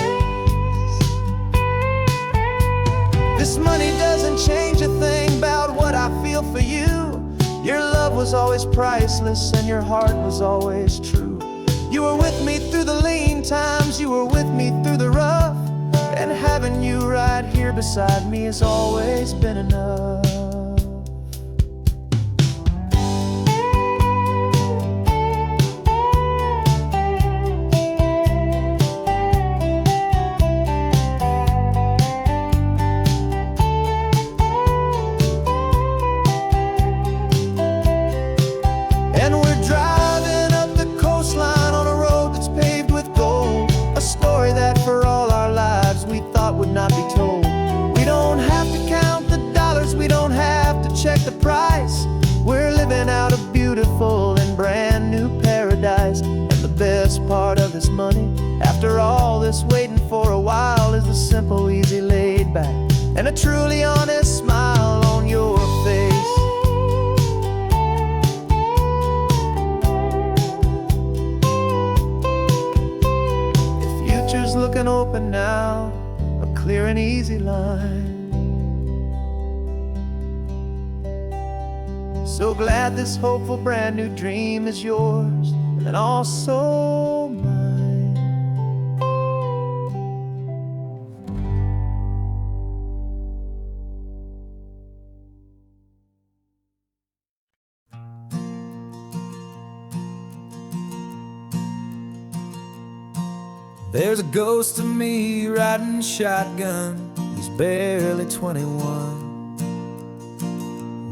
This money doesn't change a thing about what I feel for you. Your love was always priceless and your heart was always true. You were with me through the lean times, you were with me through the rough, and having you right here beside me has always been enough. And we're driving up the coastline on a road that's paved with gold, a story that for all our lives we thought would not be told. We don't have to count the dollars, we don't have to check the price. We're living out a beautiful and brand new paradise. And the best part of this money, after all this waiting for a while, is the simple, easy, laid back, and a truly honest smile on your face. Future's looking open now, a clear and easy line. So glad this hopeful brand new dream is yours and also mine. There's a ghost of me riding shotgun. He's barely 21,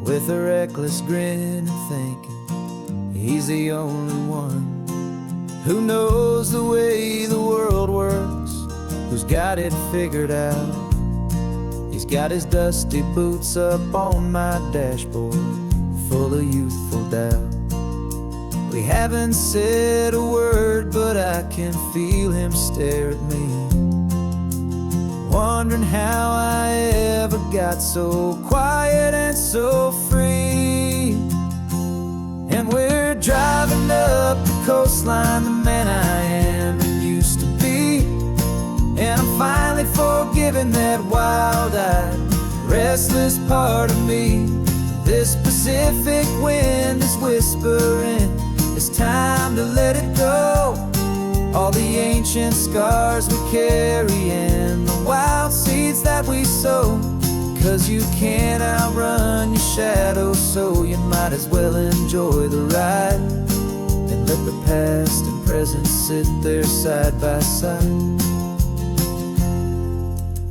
with a reckless grin and thinking he's the only one who knows the way the world works, who's got it figured out. He's got his dusty boots up on my dashboard, full of youthful doubt. We haven't said a word, but I can feel him stare at me, wondering how I ever got so quiet and so free. And we're driving up the coastline, the man I am and used to be. And I'm finally forgiving that wild-eyed, restless part of me. This Pacific wind is whispering, it's time to let it go. All the ancient scars we carry and the wild seeds that we sow. 'Cause you can't outrun your shadow, so you might as well enjoy the ride and let the past and present sit there side by side.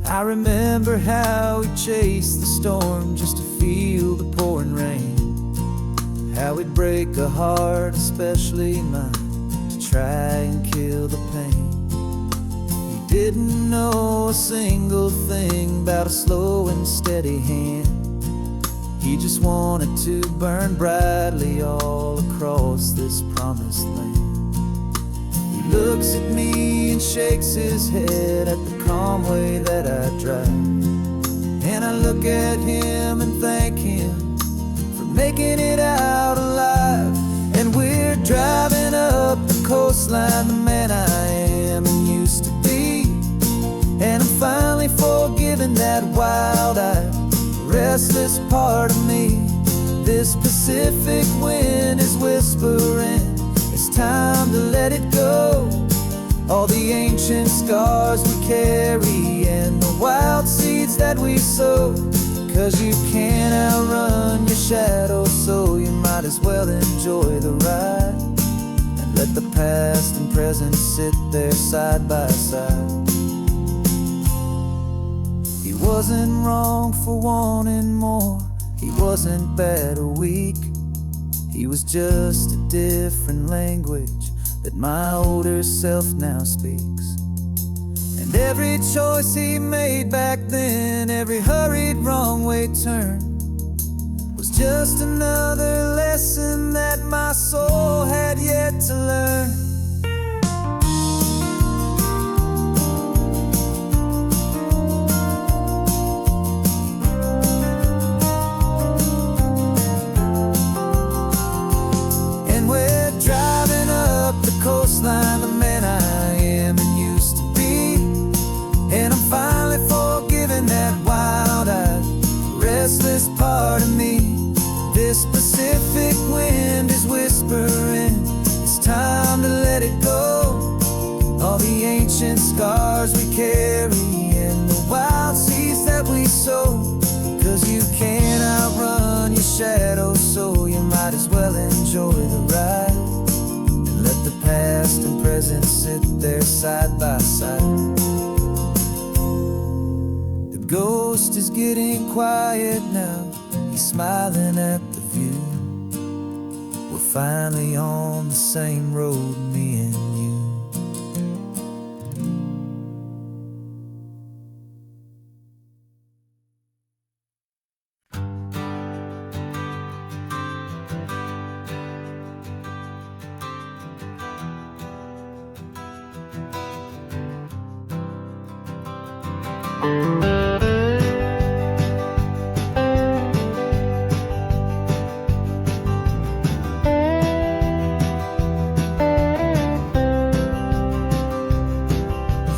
I remember how we chased the storm just to feel the pouring rain, how we'd break a heart, especially mine, to try and kill the pain. He didn't know a single thing about a slow and steady hand. He just wanted to burn brightly all across this promised land. He looks at me and shakes his head at the calm way that I drive, and I look at him and thank him for making it out alive. And we're driving up the coastline, the man I am and used to be, and I'm finally forgiving that wild-eyed, restless part of me. This Pacific wind is whispering, it's time to let it go. All the ancient scars we carry and the wild seeds that we sow. 'Cause you can't outrun your shadow, so you might as well enjoy the ride and let the past and present sit there side by side. He wasn't wrong for wanting more, he wasn't bad or weak. He was just a different language that my older self now speaks. And every choice he made back then, every hurried wrong way turn, was just another lesson that my soul had yet to learn. Coastline, the man I am and used to be, and I'm finally forgiving that wild-eyed, restless part of me. This Pacific wind is whispering, it's time to let it go. All the ancient scars we carry and the wild seeds that we sow. 'Cause you can't outrun your shadow, so you might as well enjoy the ride. Let the past and present sit there side by side. The ghost is getting quiet now, he's smiling at the view. We're finally on the same road, me and you.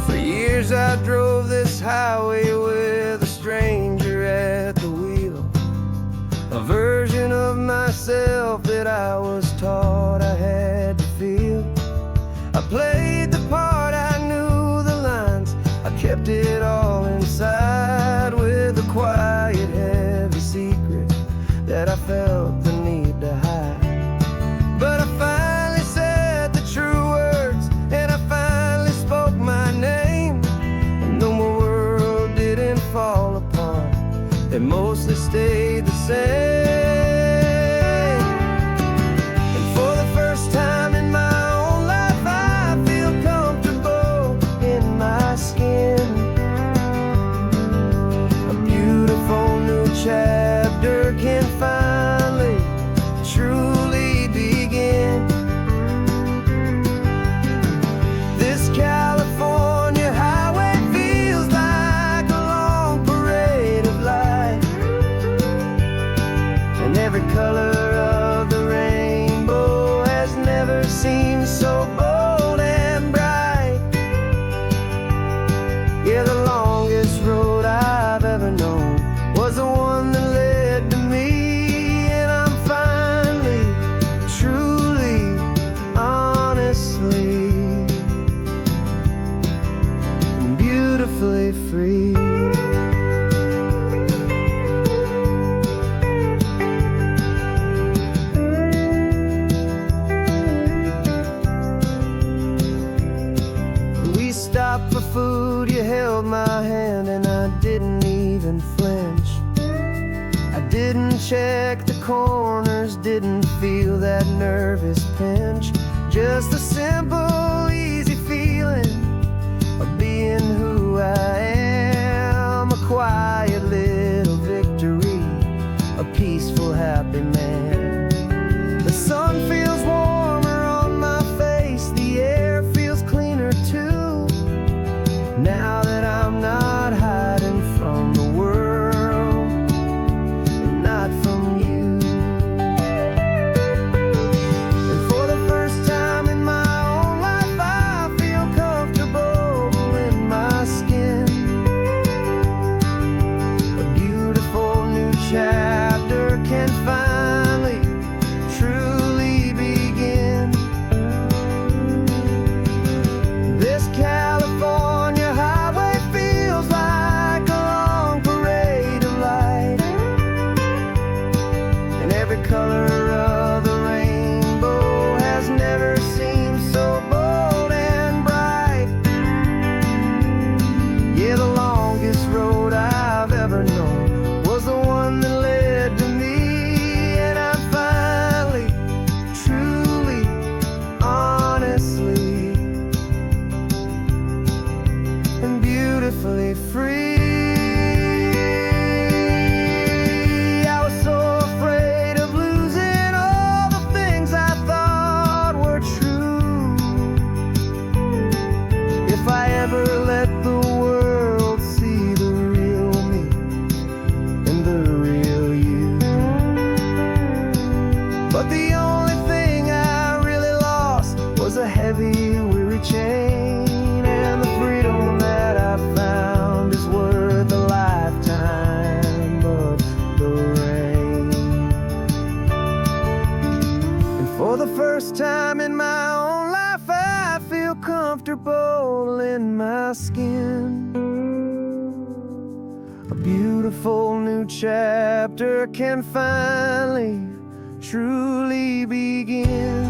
For years I drove this highway with a stranger at the wheel, a version of myself that I was taught I had to feel. I played the part, I knew the lines, I kept it all inside with a quiet, heavy secret that I felt the need to hide. But I finally said the true words, and I finally spoke my name. And though my world didn't fall apart, it mostly stayed the same. And for the first time in my own life, I feel comfortable in my skin. A beautiful new chapter can finally truly begin. This California highway feels like a long parade of light. and I didn't even flinch. I didn't check the corners, didn't feel that nervous pinch. Just a simple, easy feeling of being who I am. A quiet little victory, a peaceful, happy man. The sun feels warmer on my face, the air feels cleaner too. Now that I'm not hiding from the world, and not from you. And for the first time in my own life, I feel comfortable in my skin. A beautiful new chapter can finally, truly begin. This California highway feels like a long parade of light, and every color of the rainbow has never seemed so bold and bright. Yeah, the longest road I've ever known was the one that led to me, and I'm finally, truly, honestly, and beautifully free. I was so afraid of losing all the things I thought were true. If I ever let the world see the real me and the real you. But the only thing I really lost was a heavy, weary chain, and the freedom that I found is worth a lifetime of the rain. And for the first time in my own life, I feel comfortable in my skin. A beautiful new chapter can finally, truly begin.